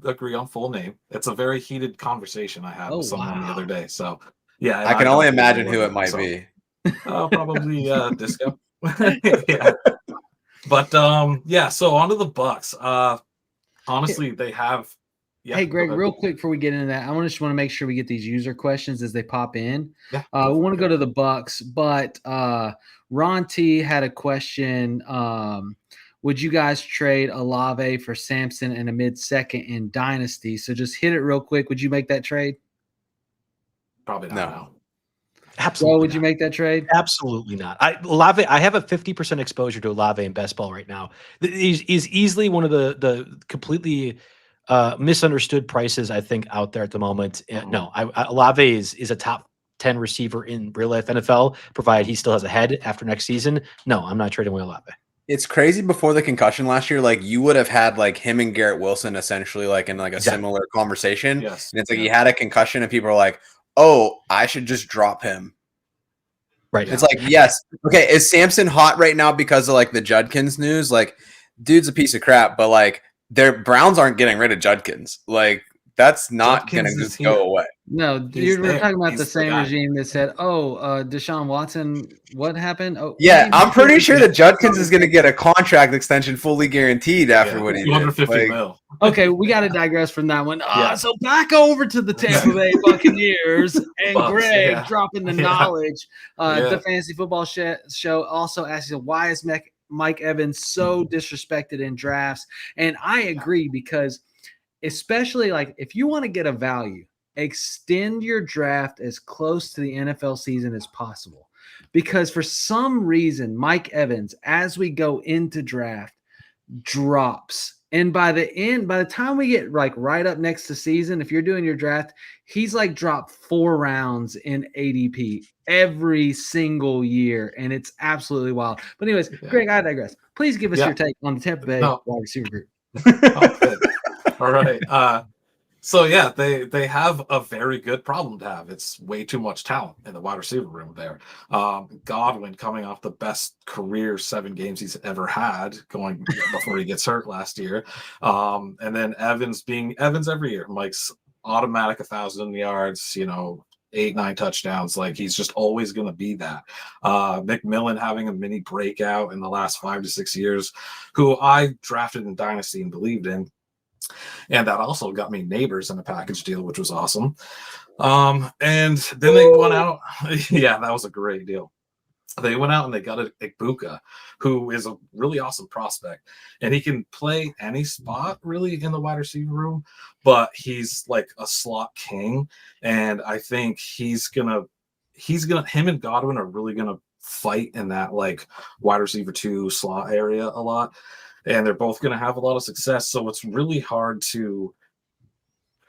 agree on full name. It's a very heated conversation I had with someone the other day. So yeah, I can only imagine who it might be. Probably Disco. Yeah. But so on to the Bucks. Honestly, they have. Yeah, hey, Greg, real quick before we get into that, I just want to make sure we get these user questions as they pop in. Yeah, we want to go to the Bucks, but Ron T had a question. Would you guys trade Olave for Sampson and a mid-second in Dynasty? So just hit it real quick. Would you make that trade? Probably not. No. Absolutely. Well, would you make that trade? Absolutely not. Olave, I have a 50% exposure to Olave in best ball right now. He's easily one of the completely misunderstood prices I think out there at the moment. No, Olave is a top 10 receiver in real life NFL, provided he still has a head after next season. No, I'm not trading away Olave. It's crazy. Before the concussion last year, like you would have had like him and Garrett Wilson essentially like in like a similar conversation. Yes. And it's like he had a concussion and people are like, oh, I should just drop him. Right. It's like, yes. Okay. Is Sampson hot right now because of like the Judkins news? Like, dude's a piece of crap, but like their Browns aren't getting rid of Judkins. Like, that's not going to just go away. No, dude, we're talking about the same regime that said, Deshaun Watson, what happened? Oh, yeah, I'm pretty sure that Judkins is going to get a contract extension fully guaranteed after what he did. $250 mil. Okay, we got to digress from that one. So back over to the Tampa Bay Buccaneers and Greg dropping the knowledge. The Fantasy Football Show also asks, why is Mike Evans so disrespected in drafts? And I agree because especially like if you want to get a value, extend your draft as close to the NFL season as possible. Because for some reason, Mike Evans, as we go into draft, drops. And by the time we get like right up next to season, if you're doing your draft, he's like dropped 4 rounds in ADP every single year. And it's absolutely wild. But anyways, Greg, I digress. Please give us your take on the Tampa Bay wide receiver group. All right. They have a very good problem to have. It's way too much talent in the wide receiver room there. Godwin coming off the best career 7 games he's ever had going before he gets hurt last year. And then Evans being Evans every year. Mike's automatic 1,000 yards, 8-9 touchdowns. Like he's just always going to be that. McMillan having a mini breakout in the last 5 to 6 years, who I drafted in Dynasty and believed in. And that also got me Neighbors in a package deal, which was awesome. And then they went out. Yeah, that was a great deal. They went out and they got a Egbuka, who is a really awesome prospect. And he can play any spot really in the wide receiver room, but he's like a slot king. And I think him and Godwin are really going to fight in that like wide receiver 2 slot area a lot. And they're both going to have a lot of success. So it's really hard to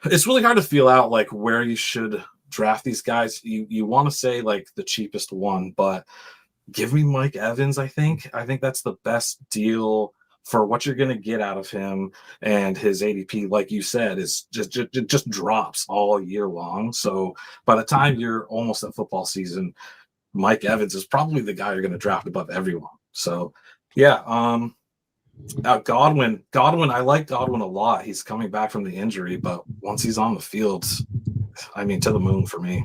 feel out like where you should draft these guys. You want to say like the cheapest one, but give me Mike Evans. I think that's the best deal for what you're going to get out of him. And his ADP, like you said, is just drops all year long. So by the time you're almost at football season, Mike Evans is probably the guy you're going to draft above everyone. So yeah. Godwin, I like Godwin a lot. He's coming back from the injury, but once he's on the field, I mean, to the moon for me.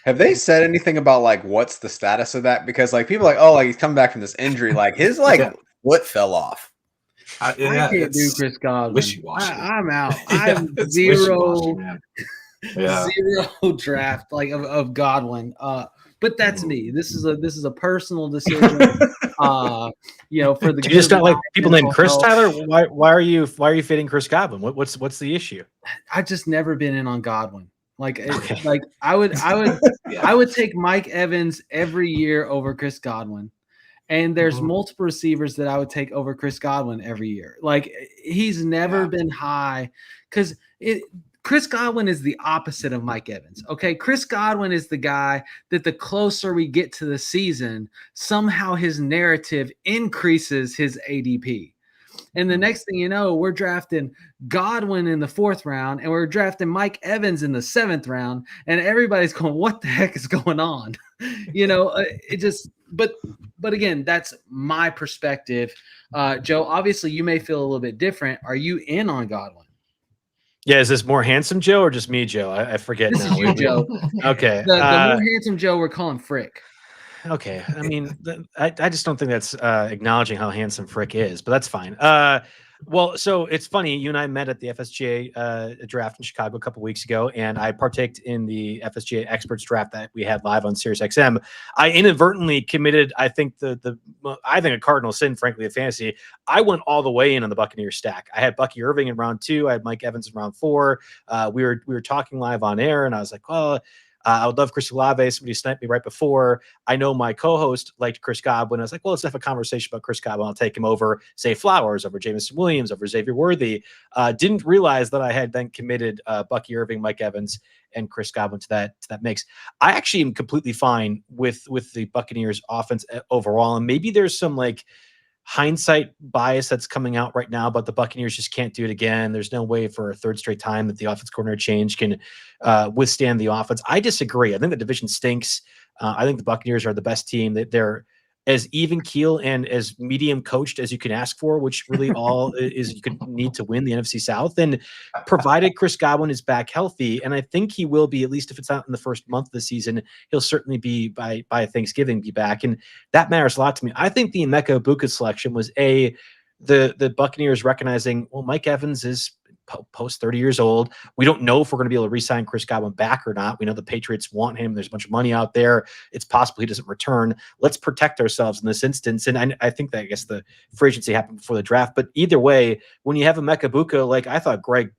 Have they said anything about like what's the status of that? Because like people are like, oh, like he's coming back from this injury, like his foot fell off. I can't do Chris Godwin. Wishy-washy. I'm out. I'm zero draft like of Godwin. But that's me. This is a personal decision. For the you just not like people named Chris Tyler. Why are you fitting Chris Godwin? What's the issue? I've just never been in on Godwin. I would take Mike Evans every year over Chris Godwin. And there's multiple receivers that I would take over Chris Godwin every year. Like he's never been high because Chris Godwin is the opposite of Mike Evans. Okay. Chris Godwin is the guy that the closer we get to the season, somehow his narrative increases his ADP. And the next thing you know, we're drafting Godwin in the 4th round and we're drafting Mike Evans in the 7th round. And everybody's going, what the heck is going on? it just, but again, that's my perspective. Joe, obviously you may feel a little bit different. Are you in on Godwin? Yeah, is this more handsome Joe or just me, Joe? I forget this now. Is you, Joe. Okay. The more handsome Joe, we're calling Frick. Okay. I mean, I just don't think that's acknowledging how handsome Frick is, but that's fine. Well, so it's funny. You and I met at the FSGA draft in Chicago a couple weeks ago, and I partaked in the FSGA experts draft that we had live on SiriusXM. I inadvertently committed, I think I think a cardinal sin, frankly, of fantasy. I went all the way in on the Buccaneers stack. I had Bucky Irving in round 2. I had Mike Evans in round 4. We were talking live on air, and I was like, well, I would love Chris Olave. Somebody sniped me right before. I know my co-host liked Chris Godwin. I was like, well, let's have a conversation about Chris Godwin. I'll take him over, say, Flowers, over Jameson Williams, over Xavier Worthy. Didn't realize that I had then committed Bucky Irving, Mike Evans, and Chris Godwin to that mix. I actually am completely fine with the Buccaneers offense overall. And maybe there's some hindsight bias that's coming out right now, but the Buccaneers just can't do it again. There's no way for a third straight time that the offense coordinator change can withstand the offense. I disagree. I think the division stinks. I think the Buccaneers are the best team. They're as even keel and as medium coached as you can ask for, which really all is you could need to win the NFC South. And provided Chris Godwin is back healthy, and I think he will be, at least if it's not in the first month of the season, he'll certainly be by Thanksgiving be back. And that matters a lot to me. I think the Emeka Egbuka selection was the Buccaneers recognizing, well, Mike Evans is post 30 years old. We don't know if we're going to be able to re-sign Chris Godwin back or not. We know the Patriots want him. There's a bunch of money out there. It's possible he doesn't return. Let's protect ourselves in this instance. And I think that, I guess, the free agency happened before the draft. But either way, when you have Emeka Egbuka, like I thought Greg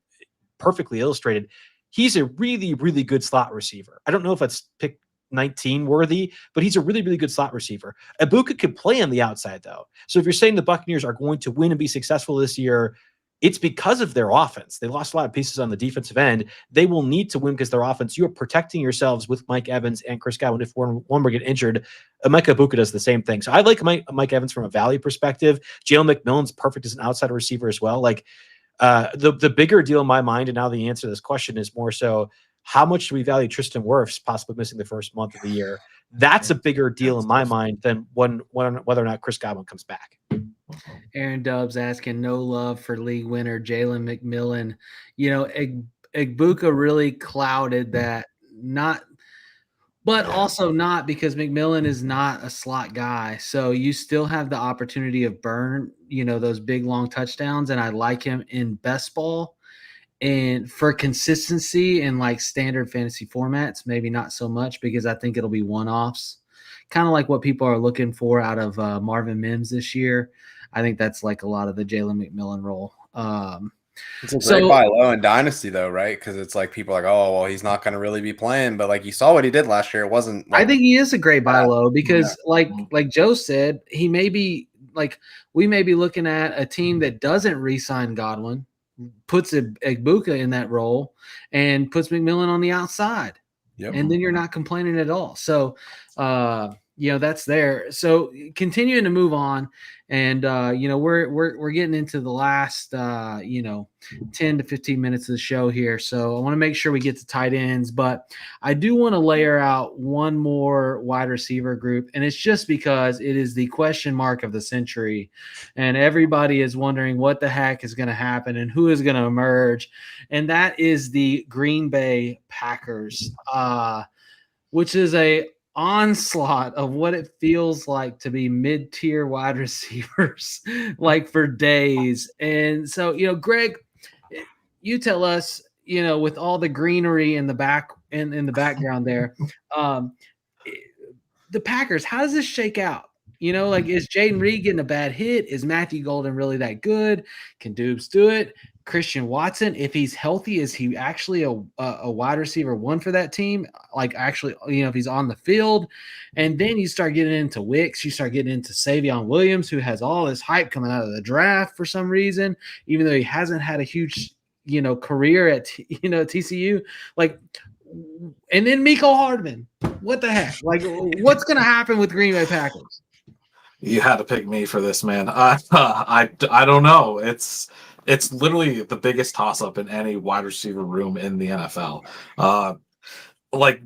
perfectly illustrated, he's a really, really good slot receiver. I don't know if that's pick 19 worthy, but he's a really, really good slot receiver. Egbuka could play on the outside, though. So if you're saying the Buccaneers are going to win and be successful this year, it's because of their offense. They lost a lot of pieces on the defensive end. They will need to win because their offense. You are protecting yourselves with Mike Evans and Chris Godwin. If one will get injured, Emeka Egbuka does the same thing. So I like Mike Evans from a value perspective. Jalen McMillan's perfect as an outside receiver as well. The bigger deal in my mind, and now the answer to this question is more so, how much do we value Tristan Wirfs possibly missing the first month of the year? That's a bigger deal in my mind than whether or not Chris Godwin comes back. Aaron Doubs asking, no love for league winner Jalen McMillan. Egbuka really clouded that, also not, because McMillan is not a slot guy. So you still have the opportunity of burn, those big long touchdowns. And I like him in best ball. And for consistency in standard fantasy formats, maybe not so much, because I think it'll be one-offs, kind of like what people are looking for out of Marvin Mims this year. I think that's a lot of the Jalen McMillan role. It's a great buy low in Dynasty, though, right? Because it's people are like, oh, well, he's not going to really be playing. But you saw what he did last year. It wasn't. I think he is a great buy low because, like Joe said, he may be we may be looking at a team that doesn't re-sign Godwin, puts Egbuka in that role, and puts McMillan on the outside. Yep. And then you're not complaining at all. So, that's there. So continuing to move on, and we're getting into the last 10 to 15 minutes of the show here. So I want to make sure we get to tight ends, but I do want to layer out one more wide receiver group, and it's just because it is the question mark of the century, and everybody is wondering what the heck is going to happen and who is going to emerge, and that is the Green Bay Packers, which is a onslaught of what it feels like to be mid-tier wide receivers for days. And so, Greg, you tell us, with all the greenery in the back in the background there, the Packers, how does this shake out? Is Jayden Reed getting a bad hit? Is Matthew Golden really that good? Can Doubs do it? Christian Watson, if he's healthy, is he actually a wide receiver one for that team? If he's on the field. And then you start getting into Wicks, you start getting into Savion Williams, who has all this hype coming out of the draft for some reason, even though he hasn't had a huge, career at, TCU. And then Mecole Hardman. What the heck? What's going to happen with Green Bay Packers? You had to pick me for this, man. I don't know. It's literally the biggest toss-up in any wide receiver room in the NFL.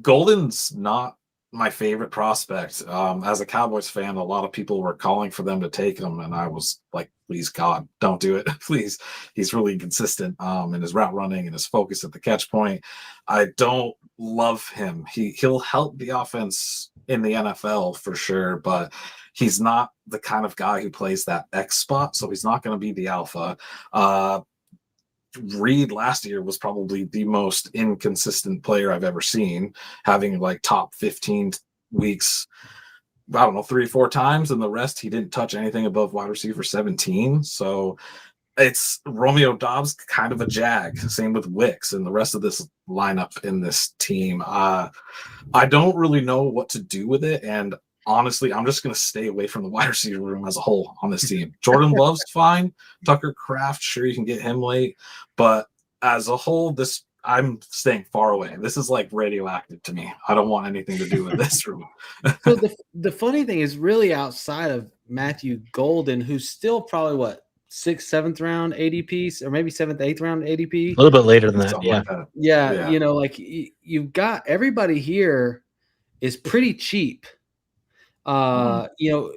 Golden's not my favorite prospect. As a Cowboys fan, a lot of people were calling for them to take him, and I was like, please God, don't do it. Please. He's really consistent in his route running and his focus at the catch point. I don't love him. He'll help the offense in the NFL for sure, but he's not the kind of guy who plays that X spot, so he's not going to be the alpha. Reed last year was probably the most inconsistent player I've ever seen, having like top 15 weeks, I don't know, 3 or 4 times, and the rest he didn't touch anything above wide receiver 17. So it's Romeo Doubs, kind of a jag. Same with Wicks and the rest of this lineup in this team. I don't really know what to do with it, and honestly, I'm just going to stay away from the wide receiver room as a whole on this team. Jordan Love's fine. Tucker Kraft, sure, you can get him late. But as a whole, I'm staying far away. This is like radioactive to me. I don't want anything to do with this room. So the funny thing is really outside of Matthew Golden, who's still probably, 6th, 7th round ADP, or maybe 7th, 8th round ADP? A little bit later than that, yeah. Like that. Yeah, you know, like you've got everybody here is pretty cheap. You know,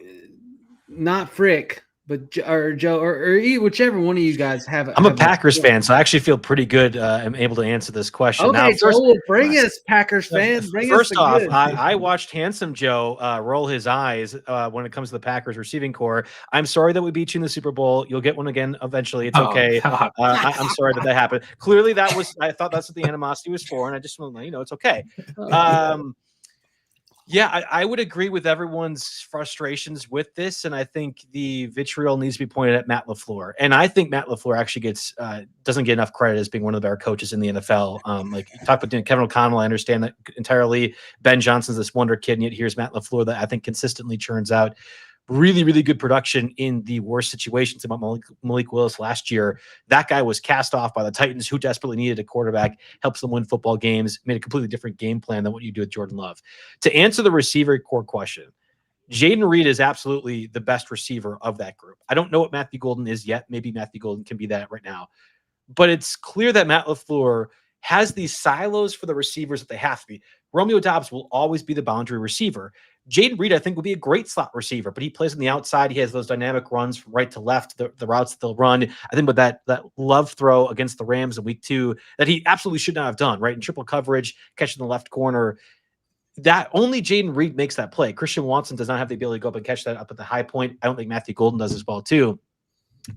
not Frick, but Joe or whichever one of you guys have. I'm a Packers fan, so I actually feel pretty good. I'm able to answer this question. Okay, now, Joe, bring us Packers fans. First off, I watched Handsome Joe roll his eyes when it comes to the Packers receiving core. I'm sorry that we beat you in the Super Bowl. You'll get one again eventually. It's okay. I'm sorry that happened. Clearly, I thought that's what the animosity was for, and I just want to let you know it's okay. Yeah, I would agree with everyone's frustrations with this, and I think the vitriol needs to be pointed at Matt LaFleur. And I think Matt LaFleur actually doesn't get enough credit as being one of the better coaches in the NFL. Like you talk about Kevin O'Connell, I understand that entirely. Ben Johnson's this wonder kid, and yet here's Matt LaFleur that I think consistently churns out really, really good production in the worst situations. About Malik Willis last year, that guy was cast off by the Titans, who desperately needed a quarterback, helps them win football games, made a completely different game plan than what you do with Jordan Love. To answer the receiver core question, Jayden Reed is absolutely the best receiver of that group. I don't know what Matthew Golden is yet. Maybe Matthew Golden can be that right now. But it's clear that Matt LaFleur has these silos for the receivers that they have to be. Romeo Doubs will always be the boundary receiver. Jayden Reed, I think, will be a great slot receiver, but he plays on the outside. He has those dynamic runs from right to left, the routes that they'll run. I think with that Love throw against the Rams in week 2 that he absolutely should not have done, right? In triple coverage, catching the left corner. That only Jayden Reed makes that play. Christian Watson does not have the ability to go up and catch that up at the high point. I don't think Matthew Golden does as well, too.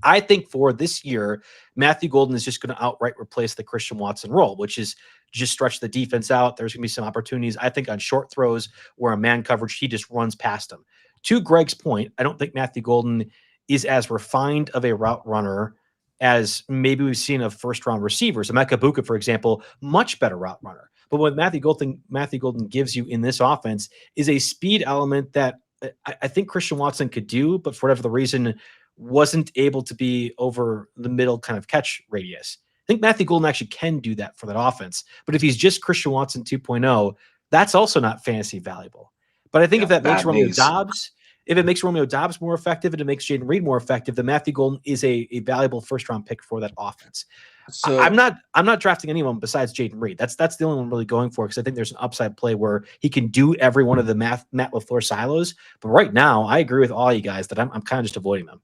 I think for this year, Matthew Golden is just going to outright replace the Christian Watson role, which is just stretch the defense out. There's going to be some opportunities, I think, on short throws where a man coverage, he just runs past him. To Greg's point, I don't think Matthew Golden is as refined of a route runner as maybe we've seen of first-round receivers. Egbuka, for example, much better route runner. But what Matthew Golden gives you in this offense is a speed element that I think Christian Watson could do, but for whatever the reason, wasn't able to be over the middle kind of catch radius. I think Matthew Golden actually can do that for that offense. But if he's just Christian Watson 2.0, that's also not fantasy valuable. But I think if that makes Romeo Doubs, if it makes Romeo Doubs more effective and it makes Jayden Reed more effective, then Matthew Golden is a valuable first-round pick for that offense. So I'm not drafting anyone besides Jayden Reed. That's the only one I'm really going for, because I think there's an upside play where he can do every one of the Matt LaFleur silos. But right now, I agree with all you guys that I'm kind of just avoiding them.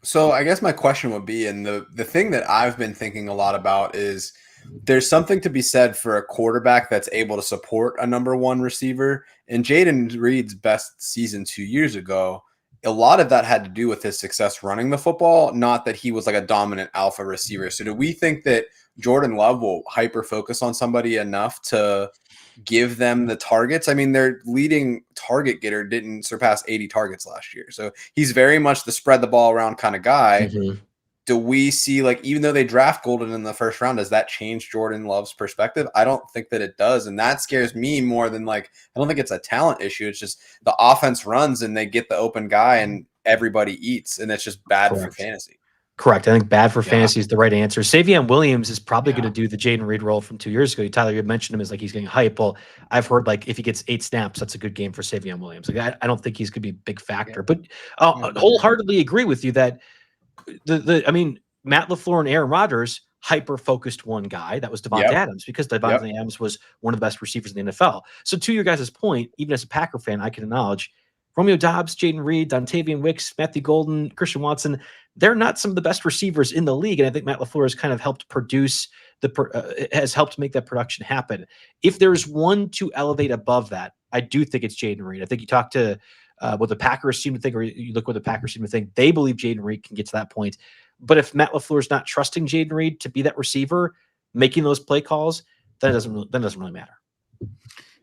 So I guess my question would be, and the thing that I've been thinking a lot about is there's something to be said for a quarterback that's able to support a number 1 receiver. And Jayden Reed's best season 2 years ago, a lot of that had to do with his success running the football, not that he was like a dominant alpha receiver. So do we think that Jordan Love will hyper focus on somebody enough to give them the targets? I mean, their leading target getter didn't surpass 80 targets last year. So he's very much the spread the ball around kind of guy. Mm-hmm. Do we see, like, even though they draft Golden in the first round, does that change Jordan Love's perspective? I don't think that it does. And that scares me more than, like, I don't think it's a talent issue. It's just the offense runs and they get the open guy and everybody eats. And it's just bad for fantasy. Correct. I think bad for fantasy is the right answer. Xavier Williams is probably going to do the Jayden Reed role from 2 years ago. Tyler, you mentioned him as like he's getting hype. Well, I've heard like if he gets 8 snaps, that's a good game for Xavier Williams. Like I don't think he's going to be a big factor, but wholeheartedly agree with you that I mean, Matt LaFleur and Aaron Rodgers hyper-focused one guy. That was Devontae Adams, because Devontae Adams was one of the best receivers in the NFL. So to your guys' point, even as a Packer fan, I can acknowledge Romeo Doubs, Jayden Reed, Dontavian Wicks, Matthew Golden, Christian Watson, they're not some of the best receivers in the league. And I think Matt LaFleur has kind of helped produce has helped make that production happen. If there's one to elevate above that, I do think it's Jayden Reed. I think you talk to what the Packers seem to think, or you look what the Packers seem to think, they believe Jayden Reed can get to that point. But if Matt LaFleur's not trusting Jayden Reed to be that receiver, making those play calls, then it doesn't really matter.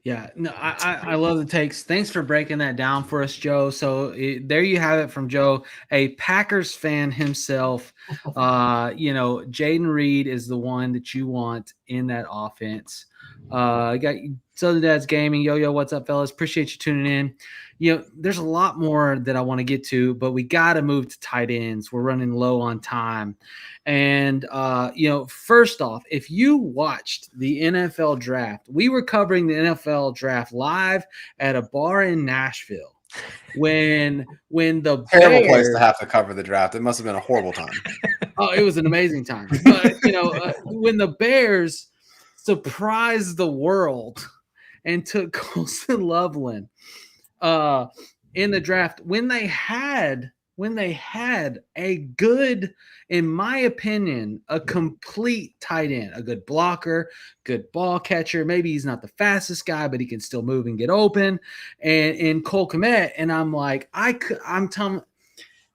Yeah, no, I love the takes. Thanks for breaking that down for us, Joe. So there you have it from Joe, a Packers fan himself. Jayden Reed is the one that you want in that offense. Got Southern Dad's Gaming. Yo, what's up, fellas? Appreciate you tuning in. There's a lot more that I want to get to, but we got to move to tight ends. We're running low on time. And, first off, if you watched the NFL draft, we were covering the NFL draft live at a bar in Nashville when the terrible place to have to cover the draft. It must have been a horrible time. Oh, it was an amazing time. But, when the Bears surprised the world and took Colston Loveland in the draft, when they had a good, in my opinion, a complete tight end, a good blocker, good ball catcher. Maybe he's not the fastest guy, but he can still move and get open. And Cole Kmet, and I'm like, I'm telling.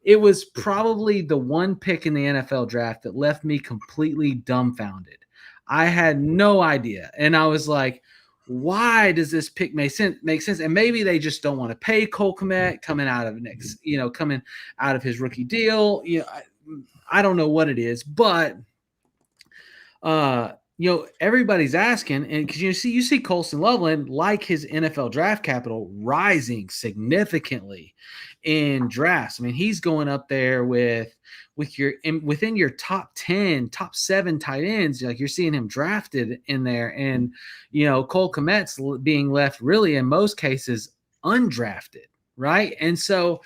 It was probably the one pick in the NFL draft that left me completely dumbfounded. I had no idea, and I was like, why does this pick make sense? And maybe they just don't want to pay Cole Kmet coming out of his rookie deal. I don't know what it is, but everybody's asking, and because you see Colston Loveland, like his NFL draft capital, rising significantly in drafts. I mean, he's going up there within your top 10, top 7 tight ends. Like, you're seeing him drafted in there, and Cole Kmet's being left really in most cases undrafted, right? And so,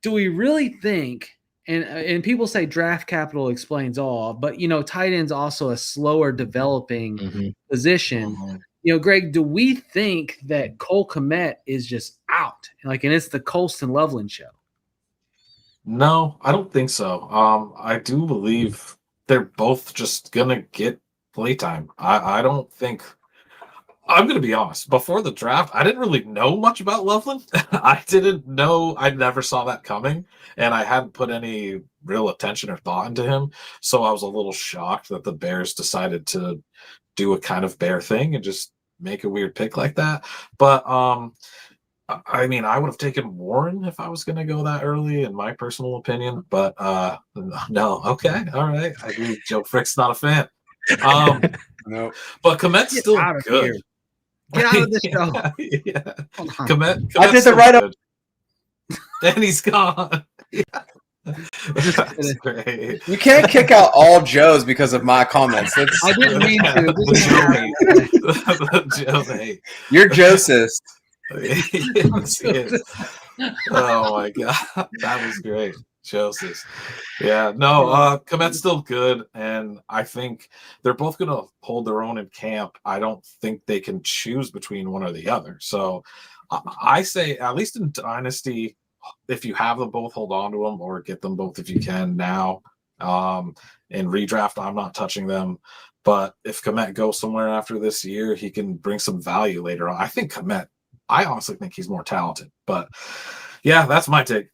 do we really think? And people say draft capital explains all, but tight end's also a slower developing position. Greg, do we think that Cole Kmet is just out, and it's the Colston Loveland show? No, I don't think so. I do believe they're both just gonna get playtime. I don't think. I'm going to be honest. Before the draft, I didn't really know much about Loveland. I didn't know. I never saw that coming, and I hadn't put any real attention or thought into him. So I was a little shocked that the Bears decided to do a kind of Bear thing and just make a weird pick like that. But I mean, I would have taken Warren if I was going to go that early, in my personal opinion. But no. Okay, all right. I agree. Joe Frick's not a fan. No, but Kmet's still good. Here. Get out of the show. Yeah. Kmet I did the right up. Then he's gone. That's great. You can't kick out all Joes because of my comments. I didn't mean to. Joe hate. You're Joseph. Yes. Oh my god, that was great. Joseph. Yeah, no, Kmet's still good, and I think they're both going to hold their own in camp. I don't think they can choose between one or the other. So I say, at least in Dynasty, if you have them both, hold on to them, or get them both if you can now. In redraft, I'm not touching them. But if Kmet goes somewhere after this year, he can bring some value later on. I think Kmet, I honestly think he's more talented, but yeah, that's my take.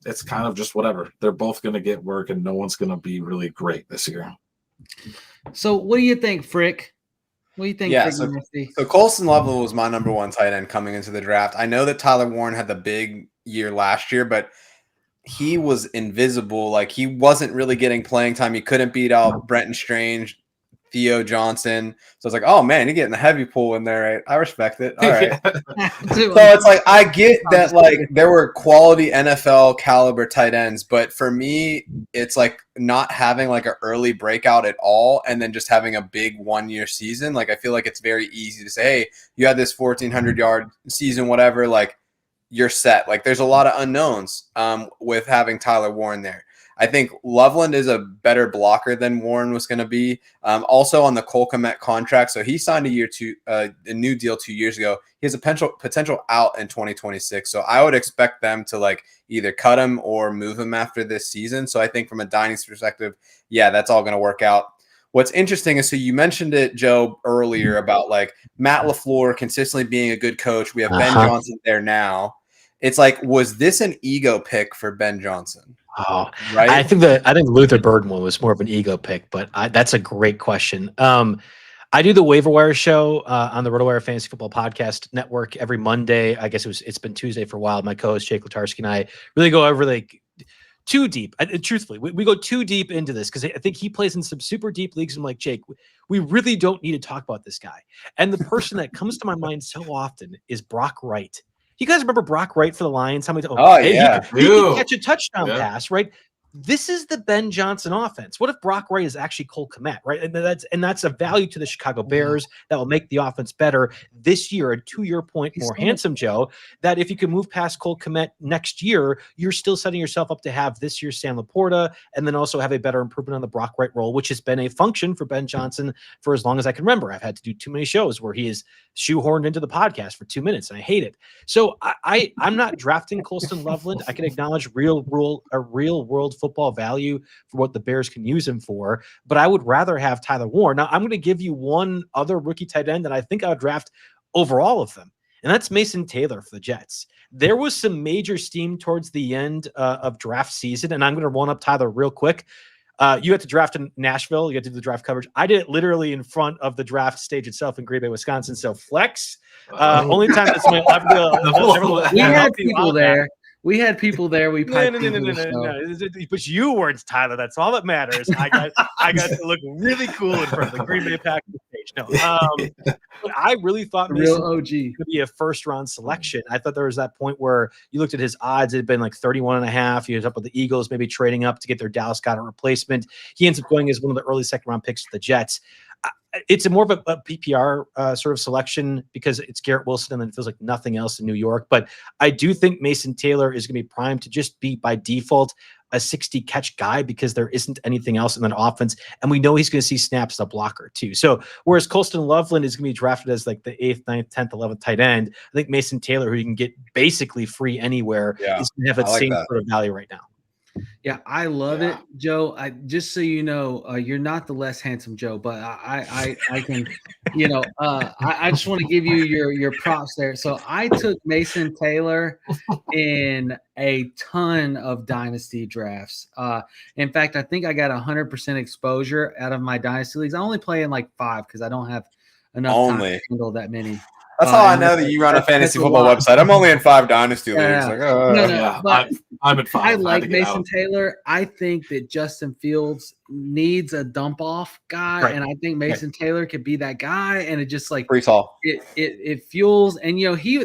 It's kind of just whatever. They're both going to get work, and no one's going to be really great this year. So what do you think, Frick? What do you think? Yeah, so Colston Loveland was my number 1 tight end coming into the draft. I know that Tyler Warren had the big year last year, but he was invisible. Like, he wasn't really getting playing time. He couldn't beat out Brenton Strange, Theo Johnson. So it's like, oh man, you're getting the heavy pull in there. Right? I respect it. All right. So it's like, I get that, like, there were quality NFL caliber tight ends, but for me, it's like not having like an early breakout at all, and then just having a big 1-year season. Like, I feel like it's very easy to say, hey, you had this 1,400 yard season, whatever, like, you're set. Like, there's a lot of unknowns with having Tyler Warren there. I think Loveland is a better blocker than Warren was going to be. Also on the Kmet contract, so he signed a new deal 2 years ago. He has a potential out in 2026. So I would expect them to like either cut him or move him after this season. So I think from a Dynasty perspective, yeah, that's all going to work out. What's interesting is, so you mentioned it, Joe, earlier about like Matt LaFleur consistently being a good coach. We have Ben Johnson there now. It's like, was this an ego pick for Ben Johnson? Oh, right. I think Luther Burden one was more of an ego pick, but that's a great question. I do the waiver wire show on the RotoWire Fantasy Football Podcast Network every Monday. I guess it's been Tuesday for a while. My co-host Jake Latarski and I really go over like too deep. Truthfully, we go too deep into this because I think he plays in some super deep leagues. I'm like, Jake, we really don't need to talk about this guy. And the person that comes to my mind so often is Brock Wright. You guys remember Brock Wright for the Lions? How many? Yeah, he could catch a touchdown pass, right? This is the Ben Johnson offense. What if Brock Wright is actually Cole Kmet, right? And that's a value to the Chicago Bears that will make the offense better this year. And to your point, more handsome, Joe, that if you can move past Cole Kmet next year, you're still setting yourself up to have this year's Sam Laporta and then also have a better improvement on the Brock Wright role, which has been a function for Ben Johnson for as long as I can remember. I've had to do too many shows where he is shoehorned into the podcast for 2 minutes, and I hate it. So I'm not drafting Colston Loveland. I can acknowledge real world football value for what the Bears can use him for, but I would rather have Tyler Warren. Now, I'm going to give you one other rookie tight end that I think I would draft over all of them, and that's Mason Taylor for the Jets. There was some major steam towards the end of draft season, and I'm going to run up Tyler real quick. You had to draft in Nashville. You had to do the draft coverage. I did it literally in front of the draft stage itself in Green Bay, Wisconsin. So flex. Only time that's my We had people there. We had people there. We no. But you weren't, Tyler. That's all that matters. I got to look really cool in front of the Green Bay Packers stage. No, but I really thought Mason OG could be a first-round selection. I thought there was that point where you looked at his odds; it had been like 31.5. He was up with the Eagles, maybe trading up to get their Dallas Goedert replacement. He ends up going as one of the early second-round picks to the Jets. It's more of a PPR sort of selection because it's Garrett Wilson and then it feels like nothing else in New York. But I do think Mason Taylor is going to be primed to just be by default a 60 catch guy because there isn't anything else in that offense. And we know he's going to see snaps as a blocker too. So whereas Colston Loveland is going to be drafted as like the 8th, 9th, 10th, 11th tight end, I think Mason Taylor, who you can get basically free anywhere, is going to have that same sort of value right now. Yeah, I love it, Joe. Just so you know, you're not the less handsome Joe, but I can, I just want to give you your props there. So I took Mason Taylor in a ton of dynasty drafts. In fact, I think I got 100% exposure out of my dynasty leagues. I only play in like 5 because I don't have enough time to handle that many. That's how I know that you run a fantasy football website. I'm only in 5 dynasty leagues. But I'm in 5. I like Mason Taylor. I think that Justin Fields needs a dump off guy, and I think Mason Taylor could be that guy. And it just like it fuels. And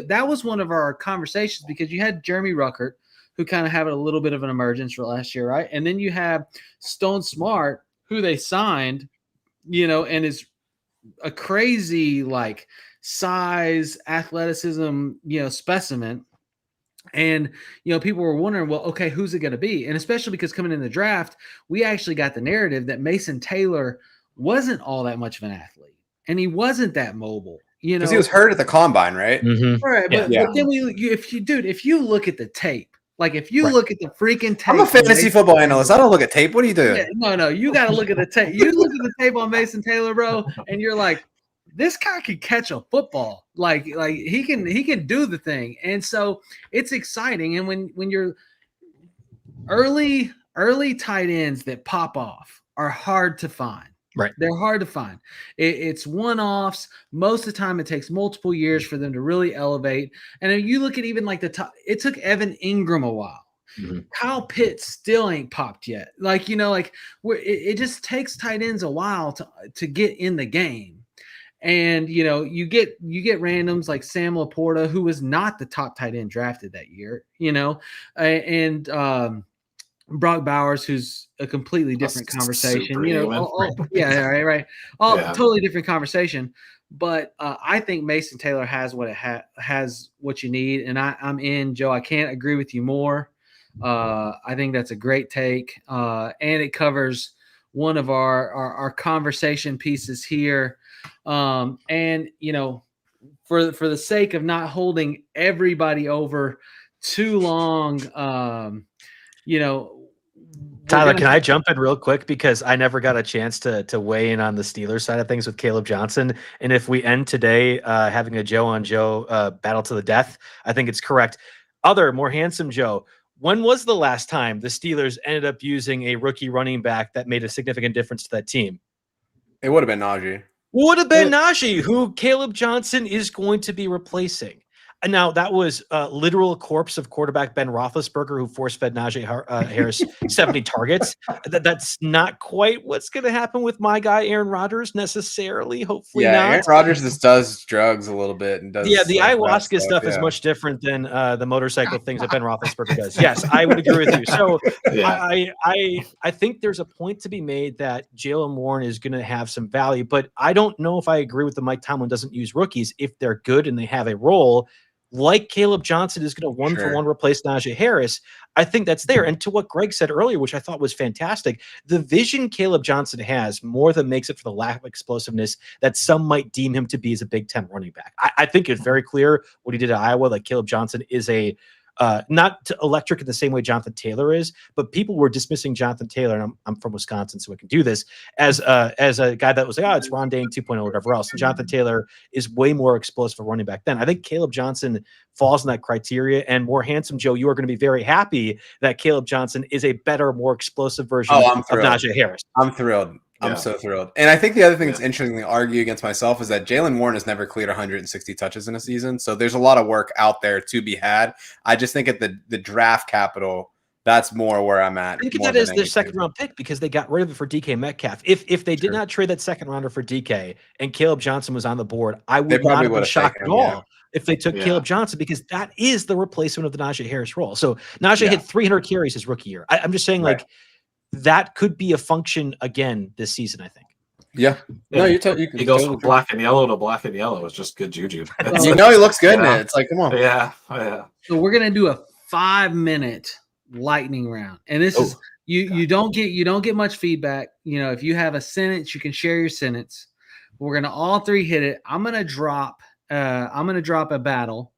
that was one of our conversations because you had Jeremy Ruckert, who kind of had a little bit of an emergence for last year, right? And then you have Stone Smart, who they signed, and is a crazy like size, athleticism, specimen. And, people were wondering, well, okay, who's it going to be? And especially because coming in the draft, we actually got the narrative that Mason Taylor wasn't all that much of an athlete and he wasn't that mobile, because he was hurt at the combine, right? Mm-hmm. Right. But then if you look at the tape, like if you look at the freaking tape. I'm a fantasy football analyst. I don't look at tape. What are you doing? Yeah, no, you got to look at the tape. You look at the tape on Mason Taylor, bro, and you're like, this guy can catch a football. Like he can do the thing. And so it's exciting. And when you're early tight ends that pop off are hard to find. Right. They're hard to find. It's one-offs. Most of the time it takes multiple years for them to really elevate. And if you look at even like the top, it took Evan Ingram a while. Mm-hmm. Kyle Pitts still ain't popped yet. It just takes tight ends a while to get in the game. And you get randoms like Sam Laporta, who was not the top tight end drafted that year, and Brock Bowers, who's a completely different conversation. Right. Totally different conversation. But I think Mason Taylor has what it has what you need, and I'm in, Joe. I can't agree with you more. I think that's a great take, and it covers one of our conversation pieces here. And for the sake of not holding everybody over too long, Tyler, can I jump in real quick because I never got a chance to weigh in on the Steelers side of things with Kaleb Johnson. And if we end today having a Joe on Joe battle to the death, I think it's correct. More handsome Joe, when was the last time the Steelers ended up using a rookie running back that made a significant difference to that team? It would have been Najee. Would have been Najee, who Kaleb Johnson is going to be replacing. And now that was literal corpse of quarterback Ben Roethlisberger, who force-fed Najee Harris 70 targets. That's not quite what's going to happen with my guy Aaron Rodgers necessarily. Hopefully not. Aaron Rodgers just does drugs a little bit and does. Yeah, the ayahuasca stuff is much different than the motorcycle things that Ben Roethlisberger does. Yes, I would agree with you. So I think there's a point to be made that Jaylen Warren is going to have some value, but I don't know if I agree with the Mike Tomlin doesn't use rookies if they're good and they have a role. Like Kaleb Johnson is going to one-for-one replace Najee Harris, I think that's there. And to what Greg said earlier, which I thought was fantastic, the vision Kaleb Johnson has more than makes it for the lack of explosiveness that some might deem him to be as a Big Ten running back. I think it's very clear what he did at Iowa, that Kaleb Johnson is a not electric in the same way Jonathan Taylor is, but people were dismissing Jonathan Taylor, and I'm from Wisconsin, so I can do this, as a guy that was like, it's Ron Dane 2.0 or whatever else. And Jonathan Taylor is way more explosive a running back then. I think Kaleb Johnson falls in that criteria, and more handsome Joe, you are going to be very happy that Kaleb Johnson is a better, more explosive version of Najee Harris. I'm thrilled. I'm so thrilled. And I think the other thing that's interesting to argue against myself is that Jaylen Warren has never cleared 160 touches in a season. So there's a lot of work out there to be had. I just think at the draft capital, that's more where I'm at. I think that is their second round pick because they got rid of it for DK Metcalf. If they did not trade that second rounder for DK and Kaleb Johnson was on the board, I would not have been shocked at all if they took Kaleb Johnson, because that is the replacement of the Najee Harris role. So Najee hit 300 carries his rookie year. I'm just saying that could be a function again this season, I think. Yeah. No, he goes from black and yellow to black and yellow. It's just good juju. He looks good in it. It's like, come on. Yeah. So we're going to do a 5-minute lightning round. And this is you don't get much feedback. If you have a sentence, you can share your sentence. We're going to all three hit it. I'm going to drop a battle.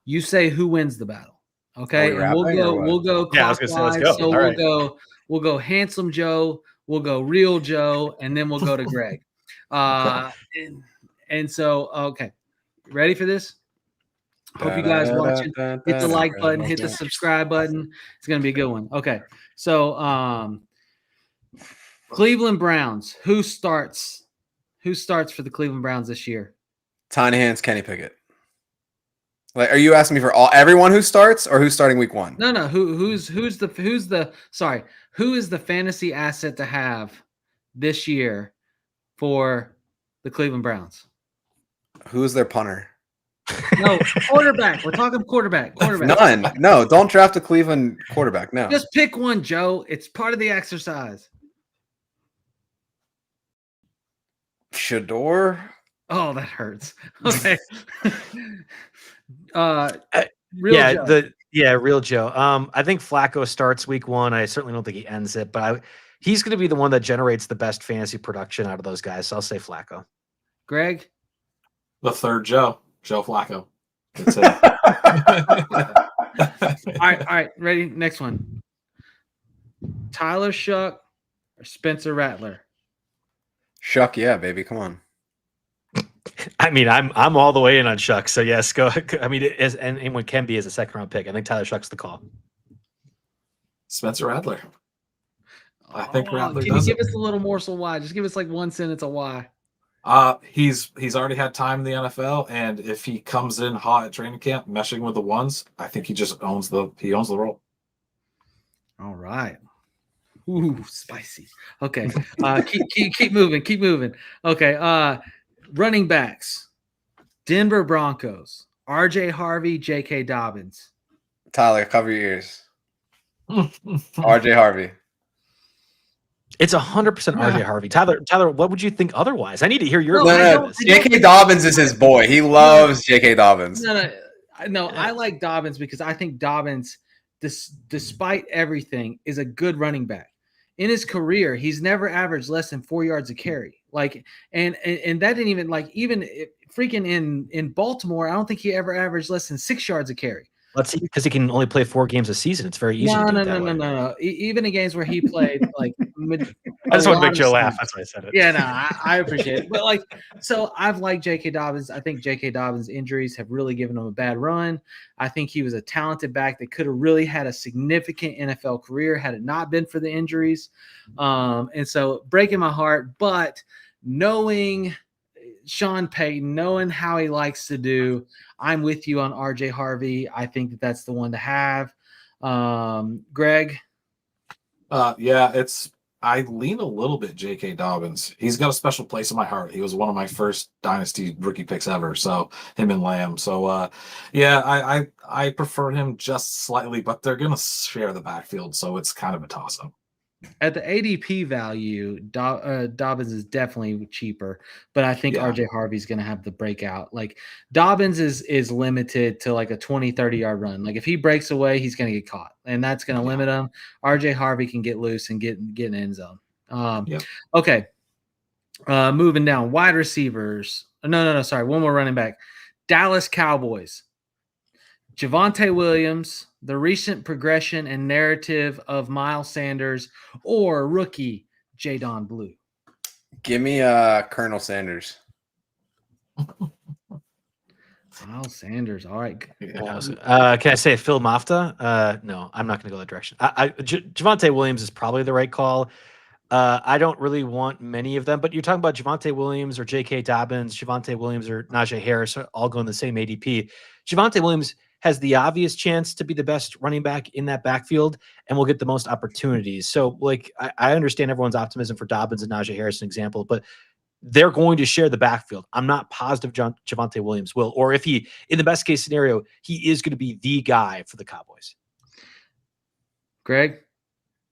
You say who wins the battle. Okay? And we'll go clockwise. So we'll go handsome Joe, we'll go real Joe, and then we'll go to Greg. And so, okay. Ready for this? Hope you guys watching. Hit the like button, hit the subscribe button. It's going to be a good one. Okay. So, Cleveland Browns. Who starts for the Cleveland Browns this year? Tiny Hands, Kenny Pickett. Like, are you asking me for everyone who starts or who's starting week 1? No. Who is the fantasy asset to have this year for the Cleveland Browns? Who's their punter? No, quarterback. We're talking quarterback. None. No, don't draft a Cleveland quarterback. No. Just pick one, Joe. It's part of the exercise. Shador. Oh, that hurts. Okay. Real Joe. I think Flacco starts week 1. I certainly don't think he ends it, but he's going to be the one that generates the best fantasy production out of those guys. So I'll say Flacco. Greg? The third Joe Flacco. That's it. All right. Ready? Next one. Tyler Shuck or Spencer Rattler? Shuck, yeah, baby. Come on. I mean, I'm all the way in on Shuck. So yes, go. I mean, anyone can be as a second round pick. I think Tyler Shuck's the call. Spencer Rattler. I think Rattler. Can you give us a little morsel why? Just give us like one sentence of why. He's already had time in the NFL, and if he comes in hot at training camp, meshing with the ones, I think he just owns the role. All right. Ooh, spicy. Okay. Keep moving. Okay. Running backs. Denver Broncos. RJ Harvey, J.K. Dobbins. Tyler, cover your ears. RJ Harvey. It's 100% RJ Harvey. Tyler, what would you think otherwise? I need to hear your No. J.K. Dobbins is his boy. He loves J.K. Dobbins. No. I like Dobbins because I think Dobbins despite everything, is a good running back. In his career, he's never averaged less than 4 yards a carry. Like, and that didn't even freaking in Baltimore, I don't think he ever averaged less than 6 yards a carry. Let's see, because he can only play 4 games a season. It's very easy to do it that way. No. Even in games where he played, like, I just want to make Joe laugh. That's why I said it. Yeah, no, I appreciate it. But, like, so I've liked J.K. Dobbins. I think J.K. Dobbins' injuries have really given him a bad run. I think he was a talented back that could have really had a significant NFL career had it not been for the injuries. And so breaking my heart, but knowing Sean Payton, knowing how he likes to do, I'm with you on RJ Harvey. I think that that's the one to have. Greg? I lean a little bit J.K. Dobbins. He's got a special place in my heart. He was one of my first Dynasty rookie picks ever, so him and Lamb. So, I prefer him just slightly, but they're going to share the backfield, so it's kind of a toss-up. At the ADP value, Dobbins is definitely cheaper, but I think RJ Harvey's going to have the breakout. Like, Dobbins is limited to like a 20, 30-yard run. Like, if he breaks away, he's going to get caught, and that's going to limit him. RJ Harvey can get loose and get in the end zone. Okay. Moving down. Wide receivers. No, sorry. One more running back. Dallas Cowboys. Javonte Williams, the recent progression and narrative of Miles Sanders, or rookie Jayden Blue? Give me Colonel Sanders. Miles Sanders. All right. Can I say Phil Mafta? No, I'm not going to go that direction. Javonte Williams is probably the right call. I don't really want many of them, but you're talking about Javonte Williams or J.K. Dobbins, Javonte Williams or Najee Harris, all going the same ADP. Javonte Williams has the obvious chance to be the best running back in that backfield and will get the most opportunities. So, like, I understand everyone's optimism for Dobbins and Najee Harris, an example, but they're going to share the backfield. I'm not positive Javonte Williams will, or if he, in the best case scenario, he is going to be the guy for the Cowboys. Greg?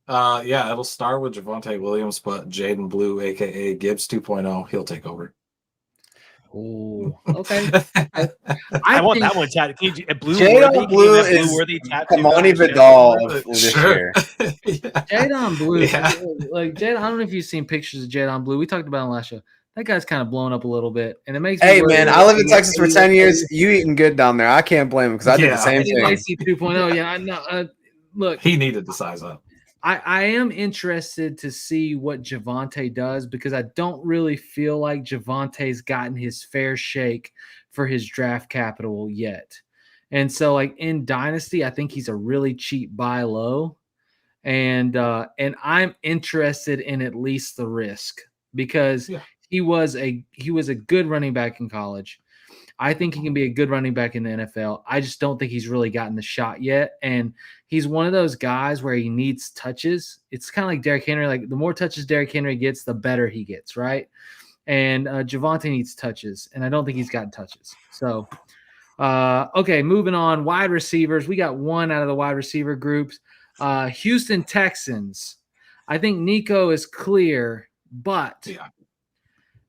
It'll start with Javonte Williams, but Jayden Blue, a.k.a. Gibbs 2.0, he'll take over. Oh, okay. I want that one tatted. Blue is Kamani Vidal of this year. Jayden Blue, like Jayden. I don't know if you've seen pictures of Jayden Blue. We talked about it on last show. That guy's kind of blown up a little bit, and it makes me. Hey man, I lived in Texas for 10 years. You eating good down there? I can't blame him because I did the same thing. AC 2.0. Yeah, I know. Look, he needed to size up. I am interested to see what Javonte does because I don't really feel like Javante's gotten his fair shake for his draft capital yet. And so, like, in Dynasty, I think he's a really cheap buy low. And I'm interested in at least the risk because he was a good running back in college. I think he can be a good running back in the NFL. I just don't think he's really gotten the shot yet. And he's one of those guys where he needs touches. It's kind of like Derrick Henry. Like, the more touches Derrick Henry gets, the better he gets, right? And Javonte needs touches, and I don't think he's gotten touches. So, okay, moving on. Wide receivers. We got one out of the wide receiver groups. Houston Texans. I think Nico is clear, but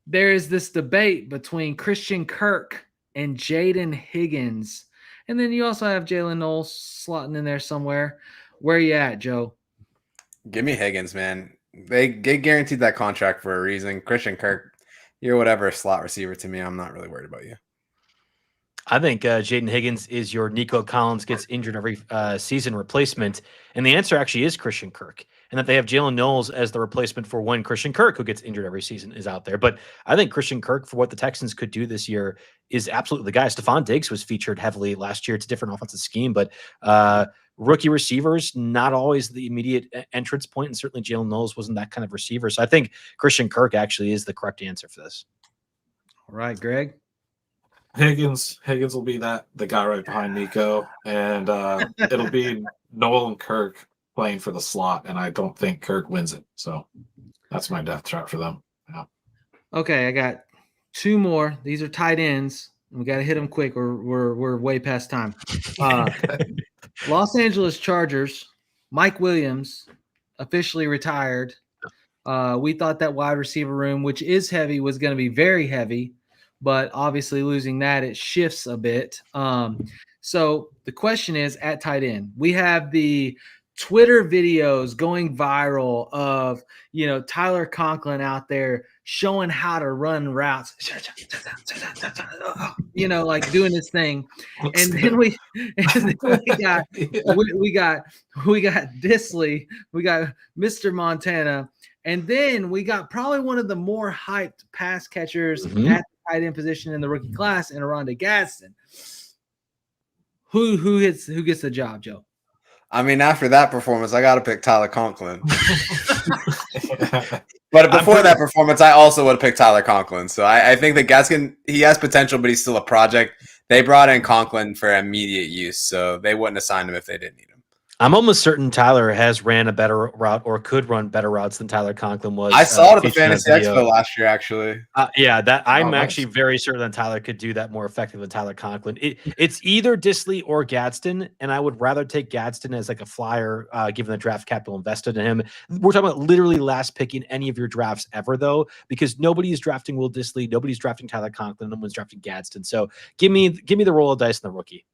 there is this debate between Christian Kirk and Jaden Higgins. And then you also have Jalen Knowles slotting in there somewhere. Where are you at, Joe? Give me Higgins, man. They guaranteed that contract for a reason. Christian Kirk, you're whatever slot receiver to me. I'm not really worried about you. I think Jaden Higgins is your Nico Collins gets injured every season replacement. And the answer actually is Christian Kirk. And that they have Jalen Knowles as the replacement for when Christian Kirk, who gets injured every season, is out there. But I think Christian Kirk, for what the Texans could do this year, is absolutely the guy. Stephon Diggs was featured heavily last year. It's a different offensive scheme, but rookie receivers, not always the immediate entrance point, and certainly Jalen Knowles wasn't that kind of receiver. So I think Christian Kirk actually is the correct answer for this. All right, Greg? Higgins will be the guy right behind Nico, and it'll be Noel and Kirk playing for the slot, and I don't think Kirk wins it. So that's my death trap for them. Yeah. Okay, I got two more. These are tight ends. We got to hit them quick. We're way past time. Los Angeles Chargers, Mike Williams, officially retired. We thought that wide receiver room, which is heavy, was going to be very heavy, but obviously losing that, it shifts a bit. So the question is, at tight end, we have the Twitter videos going viral of, Tyler Conklin out there showing how to run routes, like doing his thing. And then we got Disley, we got Mr. Montana, and then we got probably one of the more hyped pass catchers at the tight end position in the rookie class, in Aronda Gadsden. Who gets the job, Joe? I mean, after that performance, I got to pick Tyler Conklin. But before that performance, I also would have picked Tyler Conklin. So I think that Gadsden, he has potential, but he's still a project. They brought in Conklin for immediate use, so they wouldn't have signed him if they didn't need him. I'm almost certain Tyler has ran a better route or could run better routes than Tyler Conklin was. I saw it at the Fantasy Expo last year, actually. I'm actually very certain that Tyler could do that more effectively than Tyler Conklin. It's either Disley or Gadsden, and I would rather take Gadsden as like a flyer, given the draft capital invested in him. We're talking about literally last pick in any of your drafts ever, though, because nobody's drafting Will Disley, nobody's drafting Tyler Conklin, no one's drafting Gadsden. So give me the roll of dice in the rookie.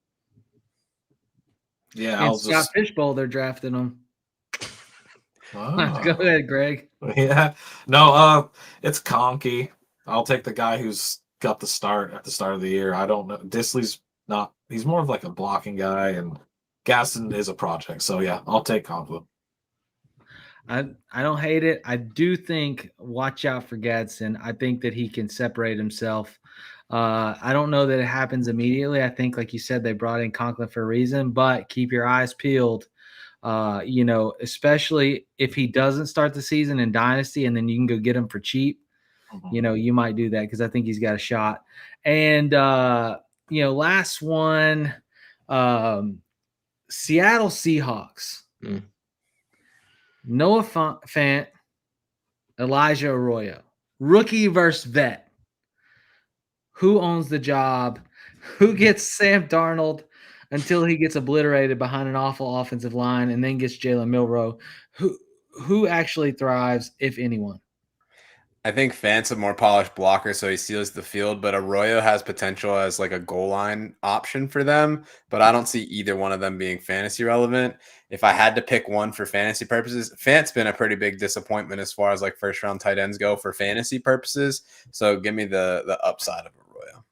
Yeah, and Scott Fishbowl, they're drafting them. Go ahead, Greg. Yeah, no, it's Conky. I'll take the guy who's got the start at the start of the year. I don't know. Disley's not. He's more of like a blocking guy, and Gadsden is a project. So yeah, I'll take Conklin. I don't hate it. I do think watch out for Gadsden. I think that he can separate himself. I don't know that it happens immediately. I think, like you said, they brought in Conklin for a reason, but keep your eyes peeled, especially if he doesn't start the season in Dynasty and then you can go get him for cheap. You might do that because I think he's got a shot. And, last one, Seattle Seahawks. Noah Fant, Elijah Arroyo, rookie versus vet. Who owns the job? Who gets Sam Darnold until he gets obliterated behind an awful offensive line and then gets Jalen Milroe? Who actually thrives, if anyone? I think Fant's a more polished blocker, so he seals the field, but Arroyo has potential as like a goal line option for them, but I don't see either one of them being fantasy relevant. If I had to pick one for fantasy purposes, Fant's been a pretty big disappointment as far as like first round tight ends go for fantasy purposes. So give me the upside of Arroyo.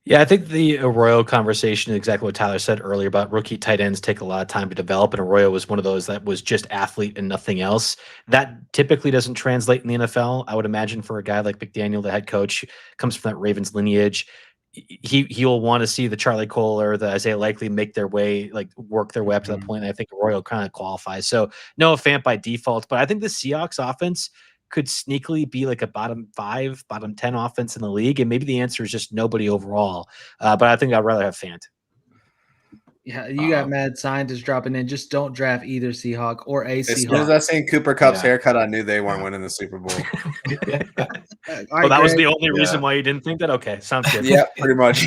Yeah, I think the Arroyo conversation is exactly what Tyler said earlier about rookie tight ends take a lot of time to develop, and Arroyo was one of those that was just athlete and nothing else. That typically doesn't translate in the NFL. I would imagine for a guy like McDaniel, the head coach, comes from that Ravens lineage. He'll want to see the Charlie Cole or the Isaiah Likely work their way up to that point. And I think Arroyo kind of qualifies. So no Fant by default, but I think the Seahawks offense could sneakily be like a bottom 5, bottom 10 offense in the league. And maybe the answer is just nobody overall. But I think I'd rather have Fant. Yeah, you got mad scientists dropping in. Just don't draft either Seahawk or a Seahawk. As soon as I seen Cooper Kupp's haircut, I knew they weren't winning the Super Bowl. Well, that was the only reason why you didn't think that? Okay, sounds good. Yeah, pretty much.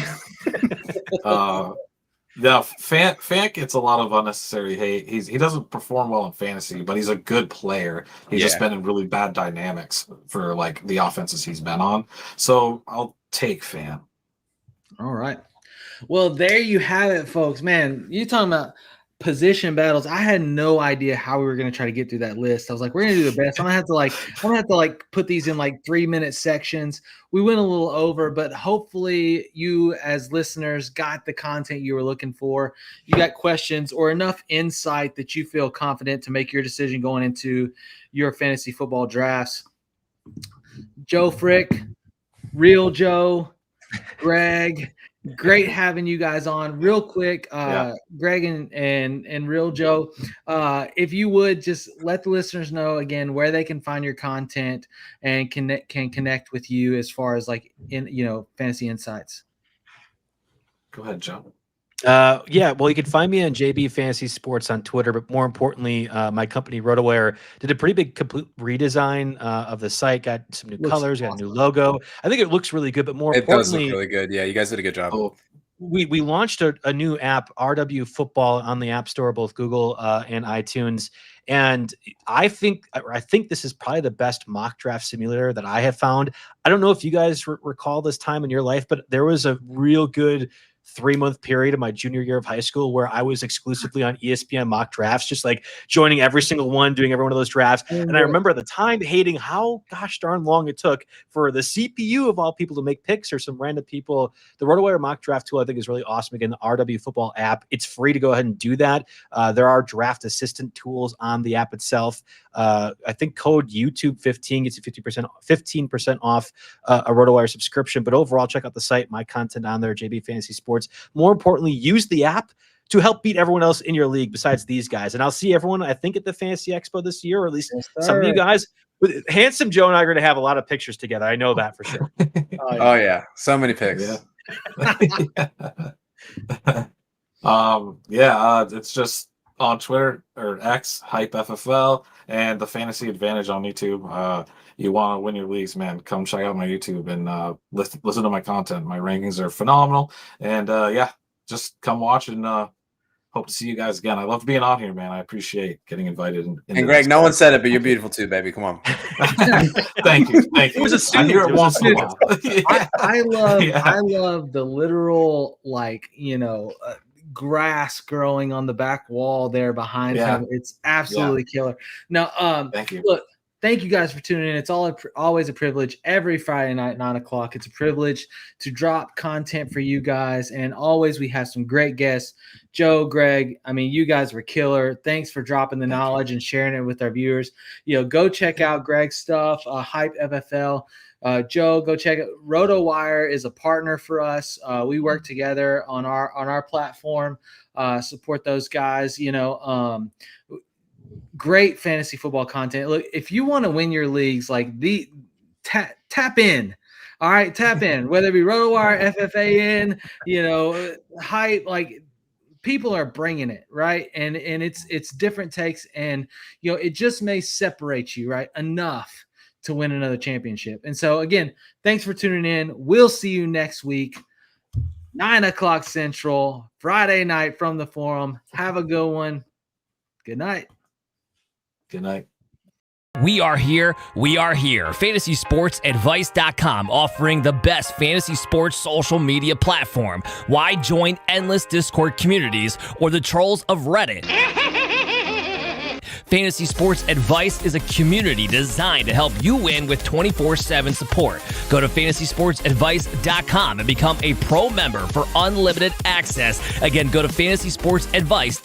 Fant gets a lot of unnecessary hate. He doesn't perform well in fantasy, but he's a good player. He's just been in really bad dynamics for like the offenses he's been on. So I'll take Fant. All right. Well, there you have it, folks. Man, you talking about position battles. I had no idea how we were going to try to get through that list. I was like, we're going to do the best. I'm going to have to put these in like 3-minute sections. We went a little over, but hopefully you as listeners got the content you were looking for. You got questions or enough insight that you feel confident to make your decision going into your fantasy football drafts. Joe Frick, Real Joe, Greg, great having you guys on. Real quick, Greg and Real Joe, if you would just let the listeners know again where they can find your content and can connect with you as far as like fantasy insights. Go ahead, Joe. Well, you can find me on JB Fantasy Sports on Twitter, but more importantly, my company RotoWire did a pretty big complete redesign of the site. Got some new colors, got a new logo. I think it looks really good, but more importantly, it does look really good. Yeah, you guys did a good job. We launched a new app, RW Football, on the App Store, both Google and iTunes. And I think this is probably the best mock draft simulator that I have found. I don't know if you guys recall this time in your life, but there was a real good 3-month period of my junior year of high school where I was exclusively on ESPN mock drafts, just like joining every single one, doing every one of those drafts. And I remember at the time hating how gosh darn long it took for the CPU of all people to make picks or some random people. The RotoWire mock draft tool I think is really awesome. Again, the RW Football app, it's free to go ahead and do that. There are draft assistant tools on the app itself. I think code YouTube15 gets you 15% off a RotoWire subscription. But overall, check out the site, my content on there, JB Fantasy Sports. More importantly, use the app to help beat everyone else in your league besides these guys. And I'll see everyone, I think, at the Fantasy Expo this year, or at least some of you guys. Handsome Joe and I are going to have a lot of pictures together. I know that for sure. Oh, yeah. So many pics. Yeah. It's just on Twitter or X, Hype FFL, and the Fantasy Advantage on YouTube. You want to win your leagues, man, come check out my YouTube and listen to my content. My rankings are phenomenal. And just come watch and hope to see you guys again. I love being on here, man. I appreciate getting invited. And Greg, no one said it, but you're beautiful too, baby. Come on. Thank you. It was a student. I hear it once in a while. I love the literal, grass growing on the back wall there behind him. It's absolutely killer. Now, thank you. Look, thank you guys for tuning in. It's always a privilege every Friday night, 9:00. It's a privilege to drop content for you guys. And always we have some great guests. Joe, Greg, I mean, you guys were killer. Thanks for dropping the knowledge and sharing it with our viewers. Go check out Greg's stuff, Hype FFL. Joe, go check it. RotoWire is a partner for us. We work together on our platform. Support those guys. Great fantasy football content. Look, if you want to win your leagues, tap in. All right, tap in. Whether it be RotoWire, FFAN, Hype, people are bringing it, right? And it's different takes, and it just may separate you, right, enough to win another championship. And so again, thanks for tuning in. We'll see you next week, 9:00 Central, Friday night from the forum. Have a good one. Good night. Good night. We are here. FantasySportsAdvice.com, offering the best fantasy sports social media platform. Why join endless Discord communities or the trolls of Reddit? Fantasy Sports Advice is a community designed to help you win with 24/7 support. Go to FantasySportsAdvice.com and become a pro member for unlimited access. Again, go to FantasySportsAdvice.com.